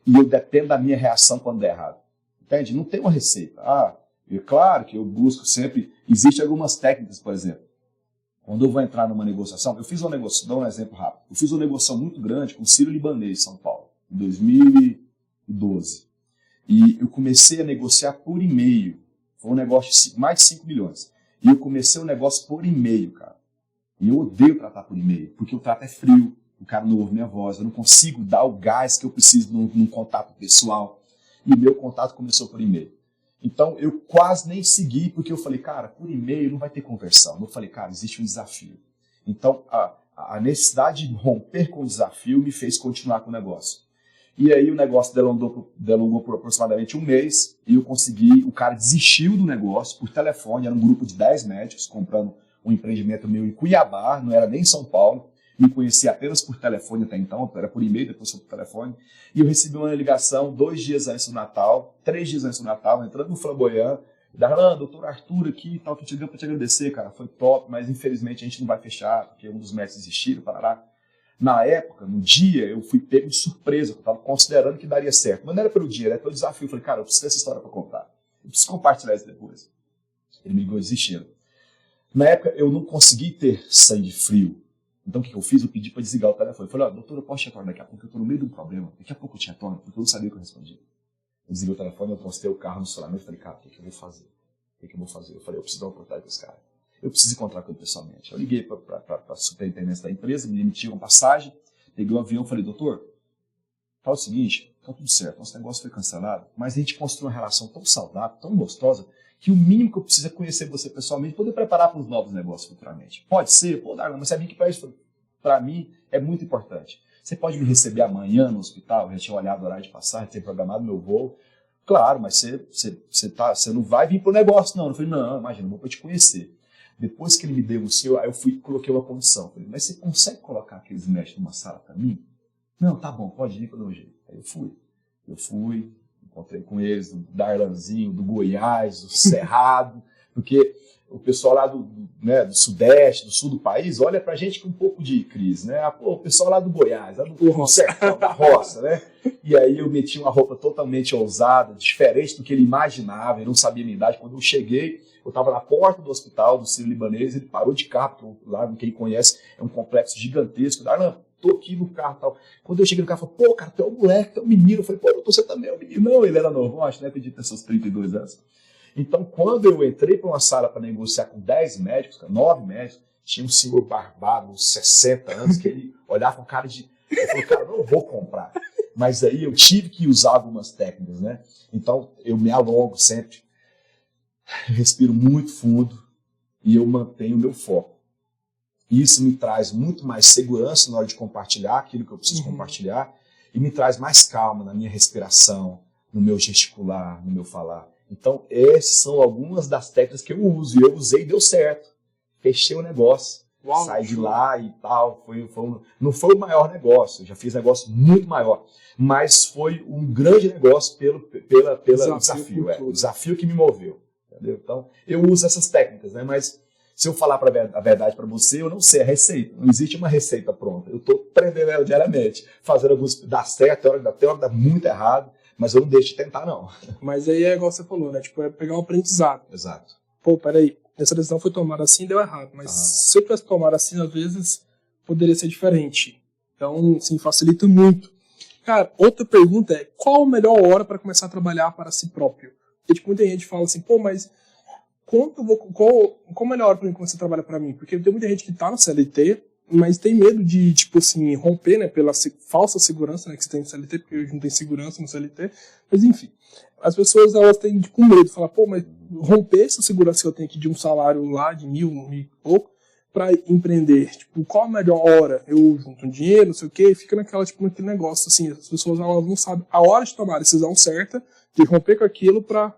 E eu dependo da minha reação quando der errado. Entende? Não tem uma receita. É claro que eu busco sempre... Existem algumas técnicas, por exemplo. Quando eu vou entrar numa negociação... Eu fiz uma negociação, dou um exemplo rápido. Eu fiz uma negociação muito grande com o Sírio-Libanês em São Paulo, em 2012. E eu comecei a negociar por e-mail. Foi um negócio de mais de 5 milhões. E eu comecei o negócio por e-mail, cara. E eu odeio tratar por e-mail, porque o trato é frio, o cara não ouve minha voz, eu não consigo dar o gás que eu preciso num contato pessoal. E o meu contato começou por e-mail. Então eu quase nem segui, porque eu falei, cara, por e-mail não vai ter conversão. Eu falei, cara, existe um desafio. Então a necessidade de romper com o desafio me fez continuar com o negócio. E aí o negócio delongou por aproximadamente um mês, e eu consegui, o cara desistiu do negócio por telefone, era um grupo de 10 médicos comprando um empreendimento meu em Cuiabá, não era nem em São Paulo, me conhecia apenas por telefone até então, era por e-mail, depois foi por telefone, e eu recebi uma ligação 2 dias antes do Natal, 3 dias antes do Natal, entrando no Flamboyant, doutor Arthur aqui e tal, que eu te deu para te agradecer, cara, foi top, mas infelizmente a gente não vai fechar, porque um dos médicos desistiram, parará. Na época, no dia, eu fui pego de surpresa, eu estava considerando que daria certo, mas não era pelo dia, era pelo desafio, eu falei, cara, eu preciso dessa história para contar, eu preciso compartilhar isso depois. Ele me ligou desistindo. Na época, eu não consegui ter sangue frio. Então, o que eu fiz? Eu pedi para desligar o telefone. Eu falei, doutor, eu posso te retornar daqui a pouco? Eu estou no meio de um problema. Daqui a pouco eu te retorno, porque eu não sabia o que eu respondi. Eu desliguei o telefone, eu transferei o carro no estacionamento e falei, cara, o que eu vou fazer? Eu falei, eu preciso dar uma oportunidade para esse cara. Eu preciso encontrar com ele pessoalmente. Eu liguei para a superintendência da empresa, me emitiram uma passagem, peguei um avião e falei, doutor, fala o seguinte, está tudo certo, nosso negócio foi cancelado, mas a gente construiu uma relação tão saudável, tão gostosa, que o mínimo que eu preciso é conhecer você pessoalmente, poder preparar para os novos negócios futuramente. Pode ser, mas você sabe que para mim é muito importante. Você pode me receber amanhã no hospital, eu já tinha olhado o horário de passagem, tinha programado meu voo. Claro, mas você não vai vir para o negócio, não. Eu falei, não, imagina, eu vou para te conhecer. Depois que ele me deu o seu, aí eu coloquei uma condição. Eu falei, mas você consegue colocar aqueles médicos numa sala para mim? Não, tá bom, pode ir para dar um jeito. Aí eu fui, encontrei com eles, do Darlanzinho, do Goiás, do Cerrado, porque o pessoal lá do Sudeste, do Sul do país, olha pra gente com um pouco de crise, né? O pessoal lá do Goiás, lá do sertão, da roça, né? E aí eu meti uma roupa totalmente ousada, diferente do que ele imaginava, ele não sabia a minha idade. Quando eu cheguei, eu estava na porta do hospital do Sírio-Libanês, ele parou de carro, porque lá, quem conhece, é um complexo gigantesco. Darlan, tô aqui no carro e tal. Quando eu cheguei no carro, eu falei, pô, cara, tu é um moleque, tu é um menino. Eu falei, pô, doutor, você também é um menino. Não, ele era novo, acho, né? Pedi ter seus 32 anos. Então, quando eu entrei para uma sala para negociar com 10 médicos, 9 médicos, tinha um senhor barbado, uns 60 anos, que ele olhava com cara de... Eu falei, cara, não vou comprar. Mas aí eu tive que usar algumas técnicas, né? Então, eu me alongo sempre, respiro muito fundo e eu mantenho o meu foco. E isso me traz muito mais segurança na hora de compartilhar aquilo que eu preciso compartilhar e me traz mais calma na minha respiração, no meu gesticular, no meu falar. Então, essas são algumas das técnicas que eu uso. E eu usei e deu certo. Fechei o negócio. Uau, saí de lá e tal. Não foi o maior negócio. Eu já fiz negócio muito maior. Mas foi um grande negócio pelo desafio. O desafio que me moveu. Entendeu? Então, eu uso essas técnicas. Né? Mas, se eu falar a verdade para você, eu não sei a receita. Não existe uma receita pronta. Eu estou aprendendo ela diariamente. Fazendo alguns... Dá certo, tem hora que dá muito errado. Mas eu não deixo de tentar, não. Mas aí é igual você falou, né? Tipo, é pegar um aprendizado. Exato. Pô, peraí, essa decisão foi tomada assim, deu errado. Mas se eu tivesse tomado assim, às vezes, poderia ser diferente. Então, sim, facilita muito. Cara, outra pergunta é, qual a melhor hora para começar a trabalhar para si próprio? Porque, tipo, muita gente fala assim, pô, mas qual a melhor hora pra mim começar a trabalhar pra mim? Porque tem muita gente que tá no CLT, mas tem medo de, tipo assim, romper, né, pela falsa segurança, né, que você tem no CLT, porque hoje não tem segurança no CLT. Mas, enfim, as pessoas, elas têm, tipo, medo de falar, pô, mas romper essa segurança que eu tenho aqui de um salário lá de 1.000 e pouco, pra empreender, tipo, qual a melhor hora? Eu junto um dinheiro, não sei o quê, e fica naquele negócio, assim, as pessoas, elas não sabem a hora de tomar a decisão certa, de romper com aquilo pra...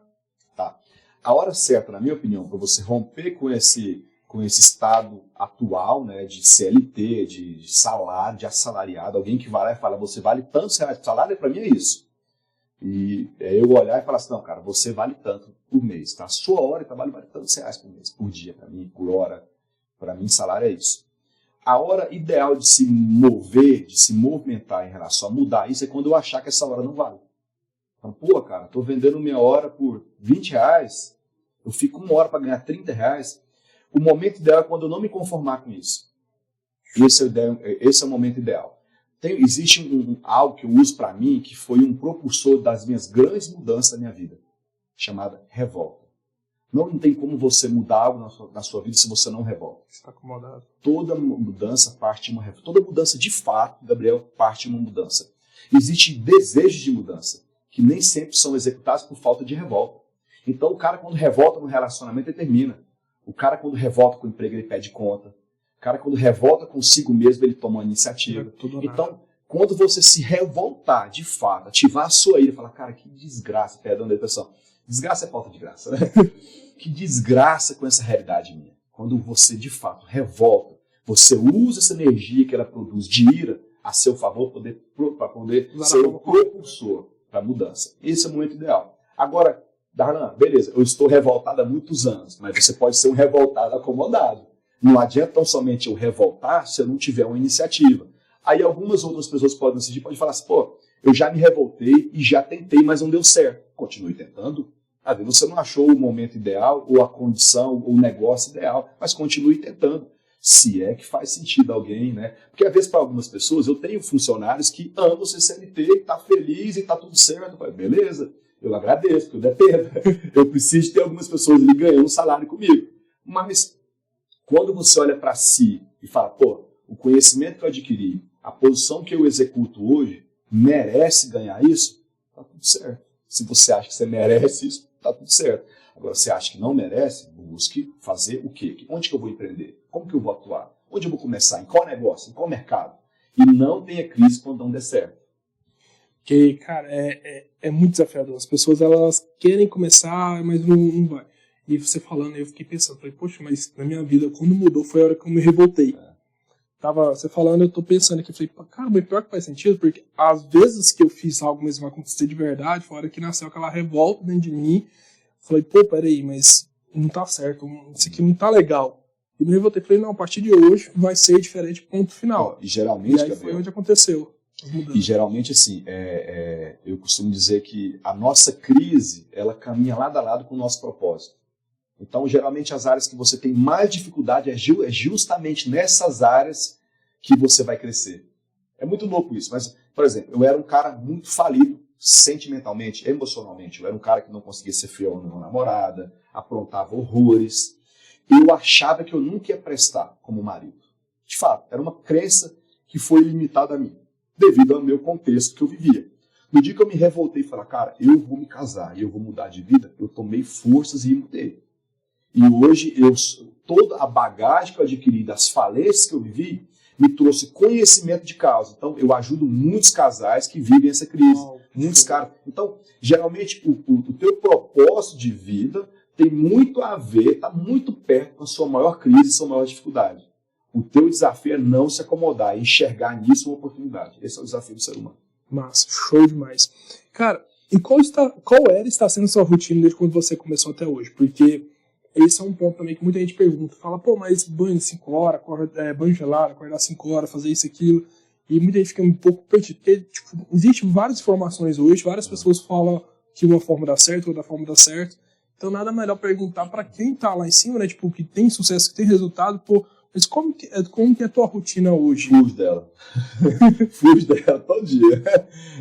Tá. A hora certa, na minha opinião, para você romper com esse estado atual, né, de CLT, de salário, de assalariado, alguém que vai lá e fala, você vale tantos reais por salário, para mim é isso. E eu olhar e falar assim, não, cara, você vale tanto por mês, tá? A sua hora de trabalho vale tantos reais por mês, por dia, para mim, por hora. Para mim, salário é isso. A hora ideal de se mover, de se movimentar em relação a mudar isso, é quando eu achar que essa hora não vale. Então, pô, cara, tô vendendo minha hora por 20 reais, eu fico 1 hora para ganhar 30 reais. O momento ideal é quando eu não me conformar com isso. Esse é o momento ideal. Existe algo que eu uso para mim, que foi um propulsor das minhas grandes mudanças da minha vida, chamada revolta. Não tem como você mudar algo na sua vida se você não revolta. Você está acomodado. Toda mudança parte de uma revolta. Toda mudança, de fato, Gabriel, parte de uma mudança. Existem desejos de mudança, que nem sempre são executados por falta de revolta. Então, o cara, quando revolta no relacionamento, ele termina. O cara, quando revolta com o emprego, ele pede conta. O cara, quando revolta consigo mesmo, ele toma uma iniciativa. Então, quando você se revoltar, de fato, ativar a sua ira, falar, cara, que desgraça, perdão da expressão. Desgraça é falta de graça, né? Que desgraça com essa realidade minha. Quando você, de fato, revolta, você usa essa energia que ela produz de ira a seu favor para poder ser o propulsor para a mudança. Esse é o momento ideal. Agora, Darlan, beleza, eu estou revoltado há muitos anos, mas você pode ser um revoltado acomodado. Não adianta tão somente eu revoltar se eu não tiver uma iniciativa. Aí algumas outras pessoas podem decidir, podem falar assim, pô, eu já me revoltei e já tentei, mas não deu certo. Continue tentando. Às vezes você não achou o momento ideal, ou a condição, ou o negócio ideal, mas continue tentando. Se é que faz sentido alguém, né? Porque às vezes para algumas pessoas, eu tenho funcionários que amam ser CLT, está feliz e está tudo certo. Beleza, eu agradeço, porque eu dependo. Eu preciso ter algumas pessoas ali ganhando um salário comigo. Mas quando você olha para si e fala, pô, o conhecimento que eu adquiri, a posição que eu executo hoje, merece ganhar isso, tá tudo certo. Se você acha que você merece isso, tá tudo certo. Agora, você acha que não merece, busque fazer o quê? Onde que eu vou empreender? Como que eu vou atuar? Onde eu vou começar? Em qual negócio? Em qual mercado? E não tenha crise quando não der certo. Porque, cara, é muito desafiador. As pessoas, elas querem começar, mas não vai. E você falando, eu fiquei pensando, falei, poxa, mas na minha vida, quando mudou, foi a hora que eu me revoltei. Tava você falando, eu tô pensando aqui, falei, cara, mas pior que faz sentido, porque às vezes que eu fiz algo mesmo acontecer de verdade, foi a hora que nasceu aquela revolta dentro de mim. Falei, pô, peraí, mas não tá certo, isso aqui não tá legal. E me revoltei, falei, não, a partir de hoje vai ser diferente, ponto final. E geralmente, e aí foi onde aconteceu. E geralmente, assim, eu costumo dizer que a nossa crise, ela caminha lado a lado com o nosso propósito. Então, geralmente, as áreas que você tem mais dificuldade é justamente nessas áreas que você vai crescer. É muito louco isso, mas, por exemplo, eu era um cara muito falido sentimentalmente, emocionalmente. Eu era um cara que não conseguia ser fiel à minha namorada, aprontava horrores. Eu achava que eu nunca ia prestar como marido. De fato, era uma crença que foi limitada a mim, devido ao meu contexto que eu vivia. No dia que eu me revoltei e falei, cara, eu vou me casar e eu vou mudar de vida, eu tomei forças e mudei. E hoje, toda a bagagem que eu adquiri das falências que eu vivi, me trouxe conhecimento de causa. Então, eu ajudo muitos casais que vivem essa crise. Muitos caras. Então, geralmente, o teu propósito de vida tem muito a ver, está muito perto com a sua maior crise, sua maior dificuldade. O teu desafio é não se acomodar, é enxergar nisso uma oportunidade. Esse é o desafio do ser humano. Massa, show demais. Cara, e qual era e está sendo a sua rotina desde quando você começou até hoje? Porque esse é um ponto também que muita gente pergunta. Fala, pô, mas banho de 5 horas, banho gelado, acordar 5 horas, fazer isso, aquilo. E muita gente fica um pouco perdido. Porque, tipo, existem várias informações hoje, várias pessoas falam que uma forma dá certo, outra forma dá certo. Então nada melhor perguntar para quem tá lá em cima, né? Tipo, que tem sucesso, que tem resultado, pô, mas como que é a tua rotina hoje? Fujo dela. Fujo dela todo dia.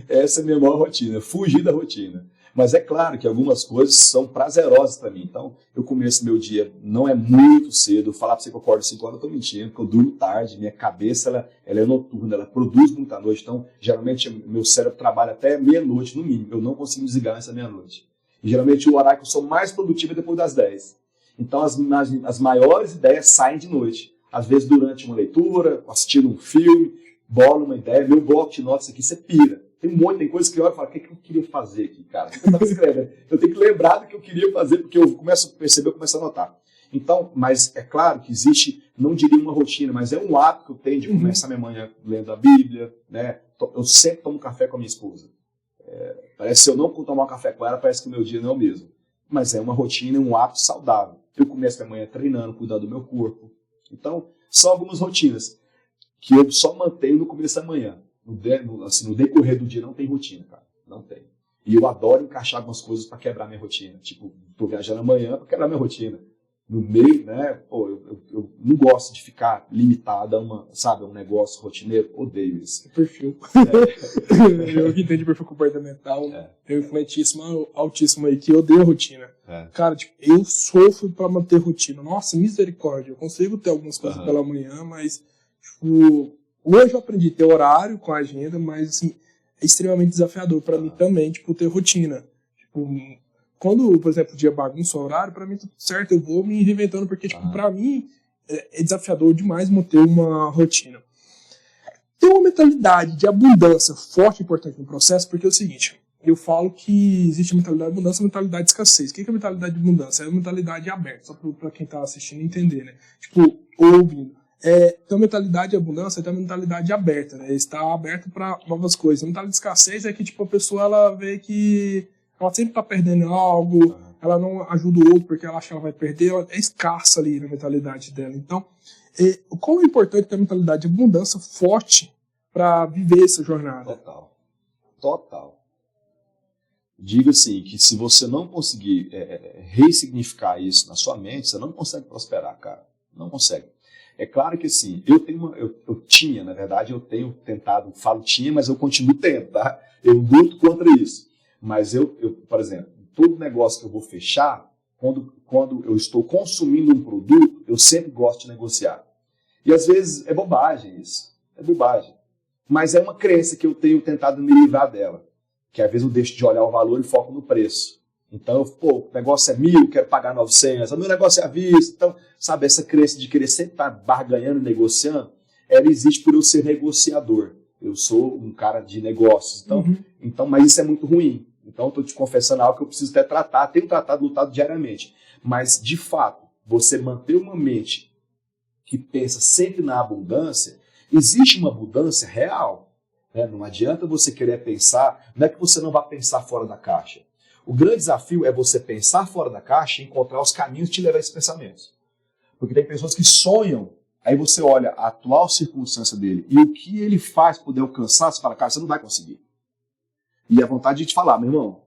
Essa é a minha maior rotina, fugir da rotina. Mas é claro que algumas coisas são prazerosas para mim. Então, eu começo meu dia, não é muito cedo. Eu falar para você que eu acordo 5 horas, eu estou mentindo, porque eu durmo tarde. Minha cabeça ela é noturna, ela produz muita noite. Então, geralmente, meu cérebro trabalha até meia-noite, no mínimo. Eu não consigo desligar nessa meia-noite. E, geralmente, o horário que eu sou mais produtivo é depois das 10. Então, as maiores ideias saem de noite. Às vezes, durante uma leitura, assistindo um filme, bola uma ideia. Meu bloco de notas aqui, você pira. Tem coisa que eu olho e falo, o que eu queria fazer aqui, cara? O que eu estava escrevendo? Eu tenho que lembrar do que eu queria fazer, porque eu começo a perceber, eu começo a anotar. Então, mas é claro que existe, não diria uma rotina, mas é um hábito que eu tenho de começar minha manhã lendo a Bíblia, né? Eu sempre tomo café com a minha esposa. Parece que se eu não tomar um café com ela, parece que o meu dia não é o mesmo. Mas é uma rotina, um hábito saudável. Eu começo minha manhã treinando, cuidando do meu corpo. Então, são algumas rotinas que eu só mantenho no começo da manhã. No decorrer do dia não tem rotina, cara. Não tem. E eu adoro encaixar algumas coisas para quebrar minha rotina. Tipo, tô viajando amanhã para quebrar minha rotina. No meio, né? Pô, eu não gosto de ficar limitado a um negócio rotineiro. Odeio isso. Perfil. Eu que entendo de perfil comportamental. Tem um influentíssimo, altíssimo aí, que odeia rotina. Cara, tipo, eu sofro para manter rotina. Nossa, misericórdia. Eu consigo ter algumas coisas pela manhã, mas, tipo, hoje eu aprendi a ter horário com a agenda, mas, assim, é extremamente desafiador para mim também, tipo, ter rotina. Tipo, quando, por exemplo, o dia bagunça o horário, pra mim tudo certo, eu vou me reinventando, porque, tipo, pra mim é desafiador demais manter uma rotina. Tem uma mentalidade de abundância forte e importante no processo, porque é o seguinte, eu falo que existe a mentalidade de abundância e a mentalidade de escassez. O que é a mentalidade de abundância? É a mentalidade aberta, só pra quem tá assistindo entender, né? Tipo, ouvindo. Tem a mentalidade de abundância e tem a mentalidade aberta, né? Está aberto para novas coisas. A mentalidade de escassez é que, tipo, a pessoa, ela vê que ela sempre está perdendo algo, ela não ajuda o outro porque ela acha que ela vai perder, ela é escassa ali na mentalidade dela. Então, o quão é importante ter a mentalidade de abundância forte para viver essa jornada? Total. Digo assim, que se você não conseguir ressignificar isso na sua mente, você não consegue prosperar, cara. Não consegue. É claro que assim, eu tenho tentado, falo tinha, mas eu continuo tendo, tá? Eu luto contra isso. Mas eu, por exemplo, todo negócio que eu vou fechar, quando eu estou consumindo um produto, eu sempre gosto de negociar. E às vezes é bobagem isso. É bobagem. Mas é uma crença que eu tenho tentado me livrar dela. Que às vezes eu deixo de olhar o valor e foco no preço. Então, o negócio é 1.000, quero pagar 900, o meu negócio é à vista. Então, sabe, essa crença de querer sempre estar barganhando, negociando, ela existe por eu ser negociador. Eu sou um cara de negócios. Então, mas isso é muito ruim. Então, estou te confessando algo que eu preciso até tratar. Tenho lutado diariamente. Mas, de fato, você manter uma mente que pensa sempre na abundância, existe uma abundância real. Né? Não adianta você querer pensar, não é que você não vai pensar fora da caixa. O grande desafio é você pensar fora da caixa e encontrar os caminhos que te levam a esses pensamentos. Porque tem pessoas que sonham, aí você olha a atual circunstância dele e o que ele faz para poder alcançar, você fala, cara, você não vai conseguir. E a vontade de te falar, meu irmão,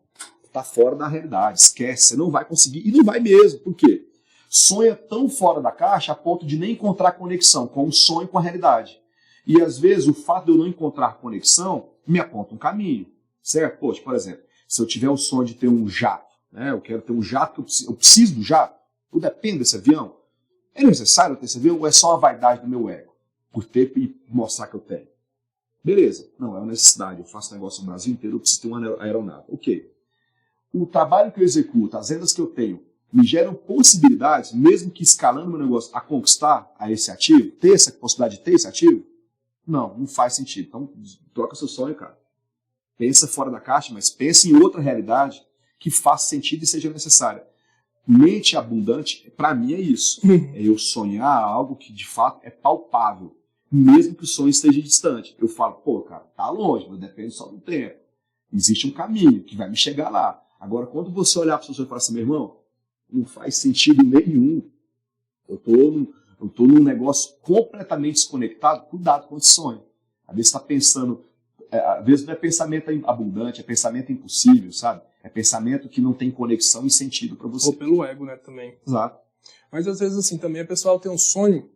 tá fora da realidade, esquece, você não vai conseguir. E não vai mesmo. Por quê? Sonha tão fora da caixa a ponto de nem encontrar conexão com o sonho com a realidade. E às vezes o fato de eu não encontrar conexão me aponta um caminho. Certo? Poxa, por exemplo, se eu tiver o sonho de ter um jato, né? Eu quero ter um jato, eu preciso do jato, eu dependo desse avião. É necessário ter esse avião ou é só uma vaidade do meu ego? Por ter e mostrar que eu tenho. Beleza, não é uma necessidade, eu faço negócio no Brasil inteiro, eu preciso ter uma aeronave. Ok. O trabalho que eu executo, as vendas que eu tenho, me geram possibilidades, mesmo que escalando meu negócio, a conquistar a esse ativo, ter essa possibilidade de ter esse ativo? Não faz sentido. Então, troca seu sonho, cara. Pensa fora da caixa, mas pensa em outra realidade que faça sentido e seja necessária. Mente abundante, para mim, é isso. É eu sonhar algo que, de fato, é palpável. Mesmo que o sonho esteja distante. Eu falo, pô, cara, tá longe, mas depende só do tempo. Existe um caminho que vai me chegar lá. Agora, quando você olhar para o seu sonho e falar assim, meu irmão, não faz sentido nenhum. Eu tô num negócio completamente desconectado, cuidado com esse sonho. Às vezes você está pensando, às vezes não é pensamento abundante, é pensamento impossível, sabe? É pensamento que não tem conexão e sentido para você. Ou pelo ego, né, também. Exato. Mas às vezes, assim, também a pessoa tem um sonho,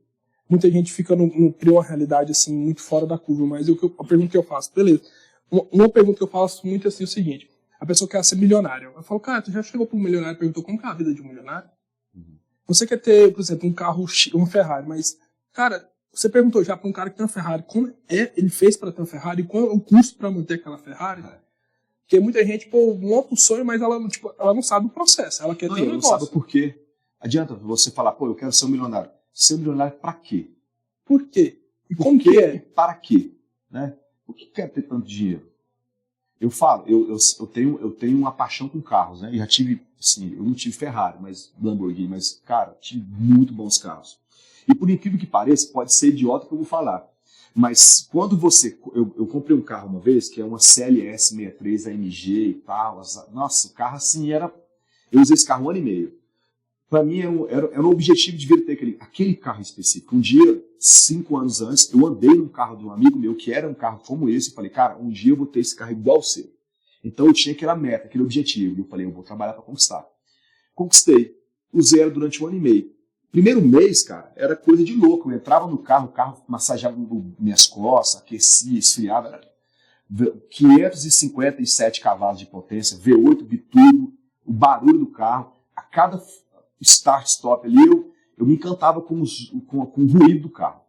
muita gente cria uma realidade, assim, muito fora da curva, mas a pergunta que eu faço, beleza. Uma pergunta que eu faço muito é assim, o seguinte, A pessoa quer ser milionária. Eu falo, cara, tu já chegou para um milionário e perguntou como que é a vida de um milionário? Você quer ter, por exemplo, um carro, um Ferrari, mas, cara, você perguntou já para um cara que tem uma Ferrari, como ele fez para ter uma Ferrari, qual é o custo para manter aquela Ferrari? Porque muita gente, monta um sonho, mas ela não sabe o processo, ela quer ter um negócio. Não sabe o porquê. Adianta você falar, eu quero ser um milionário. Ser um milionário para quê? Por quê? E como que é? E para quê? Né? Por que quer ter tanto dinheiro? Eu falo, eu tenho uma paixão com carros, né? Eu já tive, assim, eu não tive Ferrari, mas Lamborghini, mas, cara, tive muito bons carros. E por incrível que pareça, pode ser idiota que eu vou falar, mas quando eu comprei um carro uma vez, que é uma CLS 63 AMG e tal, nossa, o carro assim eu usei esse carro 1 ano e meio. Para mim era um objetivo de vir ter aquele carro específico. Um dia, 5 anos antes, eu andei num carro de um amigo meu que era um carro como esse e falei, cara, um dia eu vou ter esse carro igual ao seu. Então eu tinha aquela meta, aquele objetivo. E eu falei, eu vou trabalhar para conquistar. Conquistei. Usei ela durante 1 ano e meio. Primeiro mês, cara, era coisa de louco. Eu entrava no carro, o carro massageava minhas costas, aquecia, esfriava. Era 557 cavalos de potência, V8 biturbo, o barulho do carro. A cada start-stop ali, eu me encantava com o ruído do carro.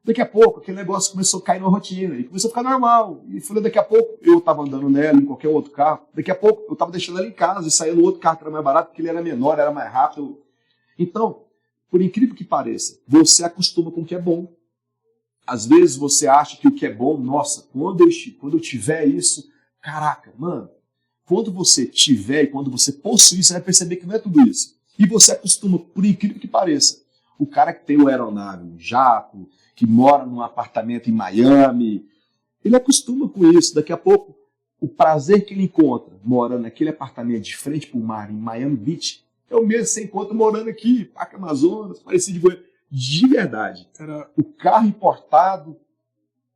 Daqui a pouco, aquele negócio começou a cair na rotina, e começou a ficar normal. E falei, daqui a pouco, eu estava andando nela, em qualquer outro carro, daqui a pouco, eu estava deixando ela em casa, e saía no outro carro que era mais barato, porque ele era menor, era mais rápido. Então, por incrível que pareça, você acostuma com o que é bom. Às vezes você acha que o que é bom, nossa, quando eu tiver isso, caraca, mano, quando você tiver e quando você possuir, você vai perceber que não é tudo isso. E você acostuma, por incrível que pareça. O cara que tem uma aeronave, um jato, que mora num apartamento em Miami, ele acostuma com isso. Daqui a pouco, o prazer que ele encontra morando naquele apartamento de frente para o mar, em Miami Beach, é o mesmo que você encontra morando aqui, Parque Amazonas, parecido de Goiânia. De verdade. O carro importado,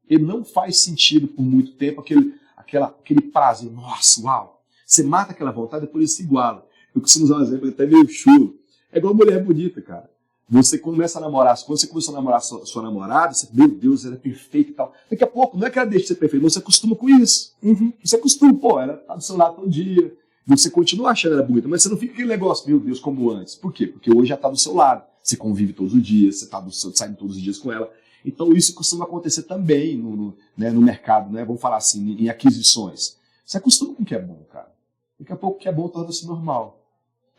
ele não faz sentido por muito tempo, aquele prazer. Nossa, uau! Você mata aquela vontade, depois ele se iguala. Eu costumo usar um exemplo até meio chulo. É igual uma mulher bonita, cara. Você começa a namorar, quando você começou a namorar sua namorada, você, meu Deus, ela é perfeita e tal. Daqui a pouco, não é que ela deixe de ser perfeita, você acostuma com isso. Você acostuma, ela tá do seu lado todo dia. Você continua achando ela bonita, mas você não fica aquele negócio, meu Deus, como antes. Por quê? Porque hoje já tá do seu lado. Você convive todos os dias, você tá saindo todos os dias com ela. Então isso costuma acontecer também no mercado, né? Vamos falar assim, em aquisições. Você acostuma com o que é bom, cara. Daqui a pouco o que é bom torna-se normal.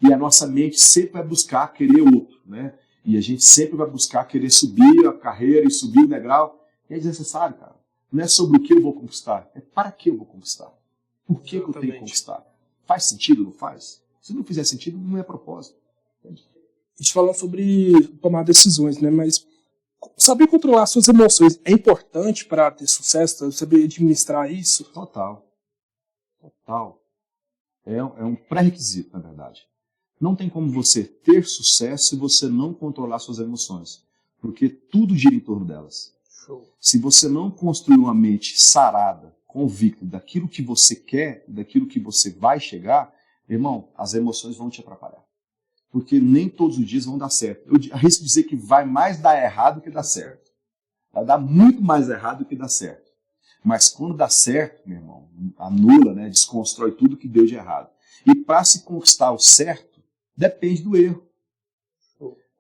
E a nossa mente sempre vai buscar querer outro, né? E a gente sempre vai buscar querer subir a carreira e subir o degrau. E é desnecessário, cara. Não é sobre o que eu vou conquistar, é para que eu vou conquistar. Por que eu tenho que conquistar? Faz sentido, não faz? Se não fizer sentido, não é propósito. Entende? A gente falou sobre tomar decisões, né? Mas saber controlar suas emoções é importante para ter sucesso, saber administrar isso? Total. É um pré-requisito, na verdade. Não tem como você ter sucesso se você não controlar suas emoções, porque tudo gira em torno delas. Show. Se você não construir uma mente sarada, convicta daquilo que você quer, daquilo que você vai chegar, irmão, as emoções vão te atrapalhar. Porque nem todos os dias vão dar certo. Eu arrisco dizer que vai mais dar errado do que dar certo. Vai dar muito mais errado do que dar certo. Mas quando dá certo, meu irmão, anula, né, desconstrói tudo que deu de errado. E para se conquistar o certo, depende do erro.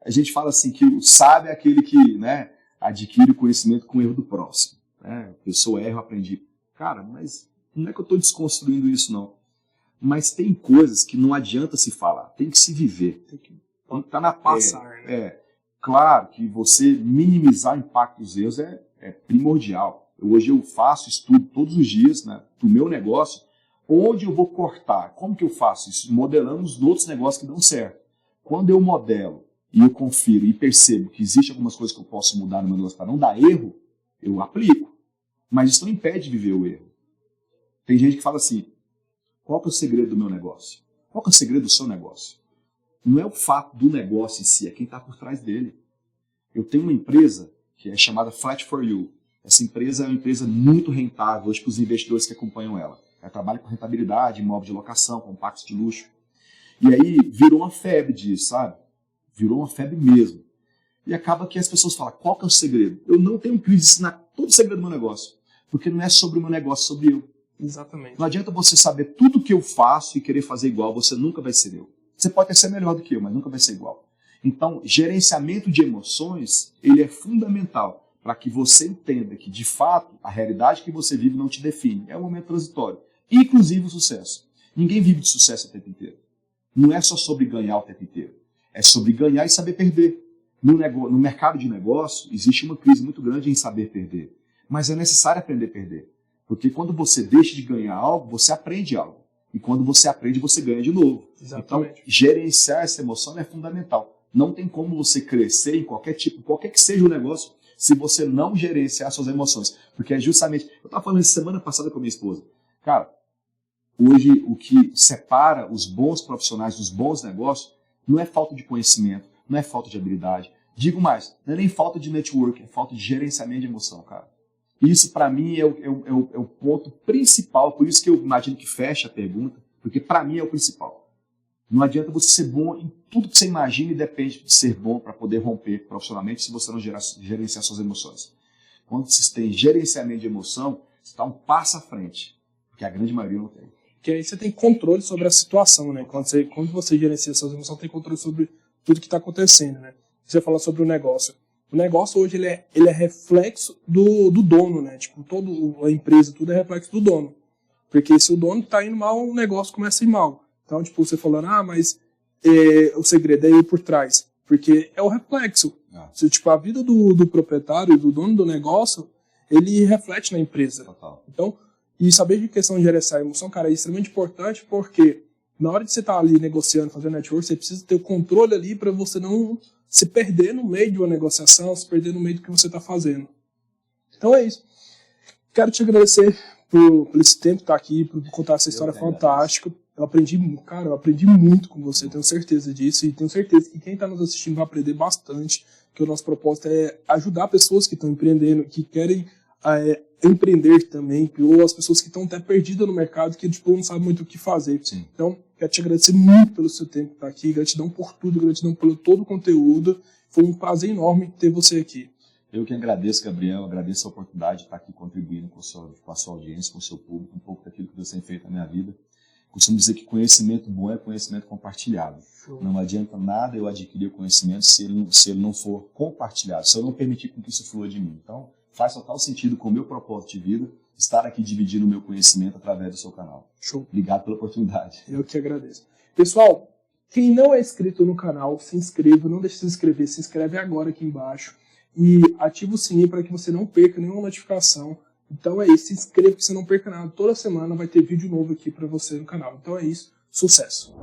A gente fala assim que o sábio é aquele que, né, adquire o conhecimento com o erro do próximo. Né? A pessoa erra, eu aprendi. Cara, mas não é que eu estou desconstruindo isso, não. Mas tem coisas que não adianta se falar, tem que se viver. Tem que estar na passar. Claro que você minimizar o impacto dos erros é primordial. Hoje eu faço estudo todos os dias, né, do meu negócio, onde eu vou cortar. Como que eu faço isso? Modelando os outros negócios que dão certo. Quando eu modelo e eu confiro e percebo que existem algumas coisas que eu posso mudar no meu negócio para não dar erro, eu aplico. Mas isso não impede de viver o erro. Tem gente que fala assim, qual que é o segredo do meu negócio? Qual que é o segredo do seu negócio? Não é o fato do negócio em si, é quem está por trás dele. Eu tenho uma empresa que é chamada Flat for You. Essa empresa é uma empresa muito rentável hoje para os investidores que acompanham ela. Ela trabalha com rentabilidade, imóvel de locação, compactos de luxo. E aí virou uma febre disso, sabe? Virou uma febre mesmo. E acaba que as pessoas falam, qual que é o segredo? Eu não tenho crise de ensinar todo o segredo do meu negócio. Porque não é sobre o meu negócio, é sobre eu. Exatamente. Não adianta você saber tudo que eu faço e querer fazer igual, você nunca vai ser eu. Você pode até ser melhor do que eu, mas nunca vai ser igual. Então, gerenciamento de emoções, ele é fundamental para que você entenda que, de fato, a realidade que você vive não te define. É um momento transitório. Inclusive o sucesso. Ninguém vive de sucesso o tempo inteiro. Não é só sobre ganhar o tempo inteiro. É sobre ganhar e saber perder. No mercado de negócio, existe uma crise muito grande em saber perder. Mas é necessário aprender a perder. Porque quando você deixa de ganhar algo, você aprende algo. E quando você aprende, você ganha de novo. Exatamente. Então, gerenciar essa emoção é fundamental. Não tem como você crescer em qualquer que seja o negócio, se você não gerenciar suas emoções. Porque é justamente... Eu estava falando isso semana passada com a minha esposa. Cara, hoje o que separa os bons profissionais dos bons negócios não é falta de conhecimento, não é falta de habilidade. Digo mais, não é nem falta de network, é falta de gerenciamento de emoção, cara. Isso, para mim, é o ponto principal. Por isso que eu imagino que fecha a pergunta, porque para mim é o principal. Não adianta você ser bom em tudo que você imagina e depende de ser bom para poder romper profissionalmente se você não gerenciar suas emoções. Quando você tem gerenciamento de emoção, você está um passo à frente, porque a grande maioria não tem. Que aí você tem controle sobre a situação, né? Quando você gerencia suas emoções, tem controle sobre tudo que está acontecendo, né? Você fala sobre o negócio. O negócio hoje ele é reflexo do dono, né? Tipo, toda a empresa, tudo é reflexo do dono. Porque se o dono está indo mal, o negócio começa a ir mal. Então, tipo, você falando, mas o segredo é ir por trás. Porque é o reflexo. Tipo, a vida do proprietário, do dono do negócio, ele reflete na empresa. Total. Então, e saber de questão de gerenciar a emoção, cara, é extremamente importante porque na hora de você estar ali negociando, fazendo network, você precisa ter o controle ali para você não se perder no meio de uma negociação, se perder no meio do que você está fazendo. Então é isso. Quero te agradecer por esse tempo que está aqui, por contar essa história fantástica. Eu aprendi muito com você, tenho certeza disso, e tenho certeza que quem está nos assistindo vai aprender bastante, que o nosso propósito é ajudar pessoas que estão empreendendo, que querem empreender também, ou as pessoas que estão até perdidas no mercado, que tipo, não sabem muito o que fazer. Sim. Então, quero te agradecer muito pelo seu tempo que está aqui, gratidão por tudo, gratidão pelo todo o conteúdo. Foi um prazer enorme ter você aqui. Eu que agradeço, Gabriel, agradeço a oportunidade de estar aqui contribuindo com a sua audiência, com o seu público, um pouco daquilo que você tem feito na minha vida. Costumo dizer que conhecimento bom é conhecimento compartilhado. Show. Não adianta nada eu adquirir o conhecimento se ele não for compartilhado, se eu não permitir com que isso flua de mim. Então, faz total sentido com o meu propósito de vida estar aqui dividindo o meu conhecimento através do seu canal. Show. Obrigado pela oportunidade. Eu que agradeço. Pessoal, quem não é inscrito no canal, se inscreva, não deixe de se inscrever, se inscreve agora aqui embaixo e ativa o sininho para que você não perca nenhuma notificação. Então é isso, se inscreva que você não perca nada. Toda semana vai ter vídeo novo aqui para você no canal. Então é isso, sucesso!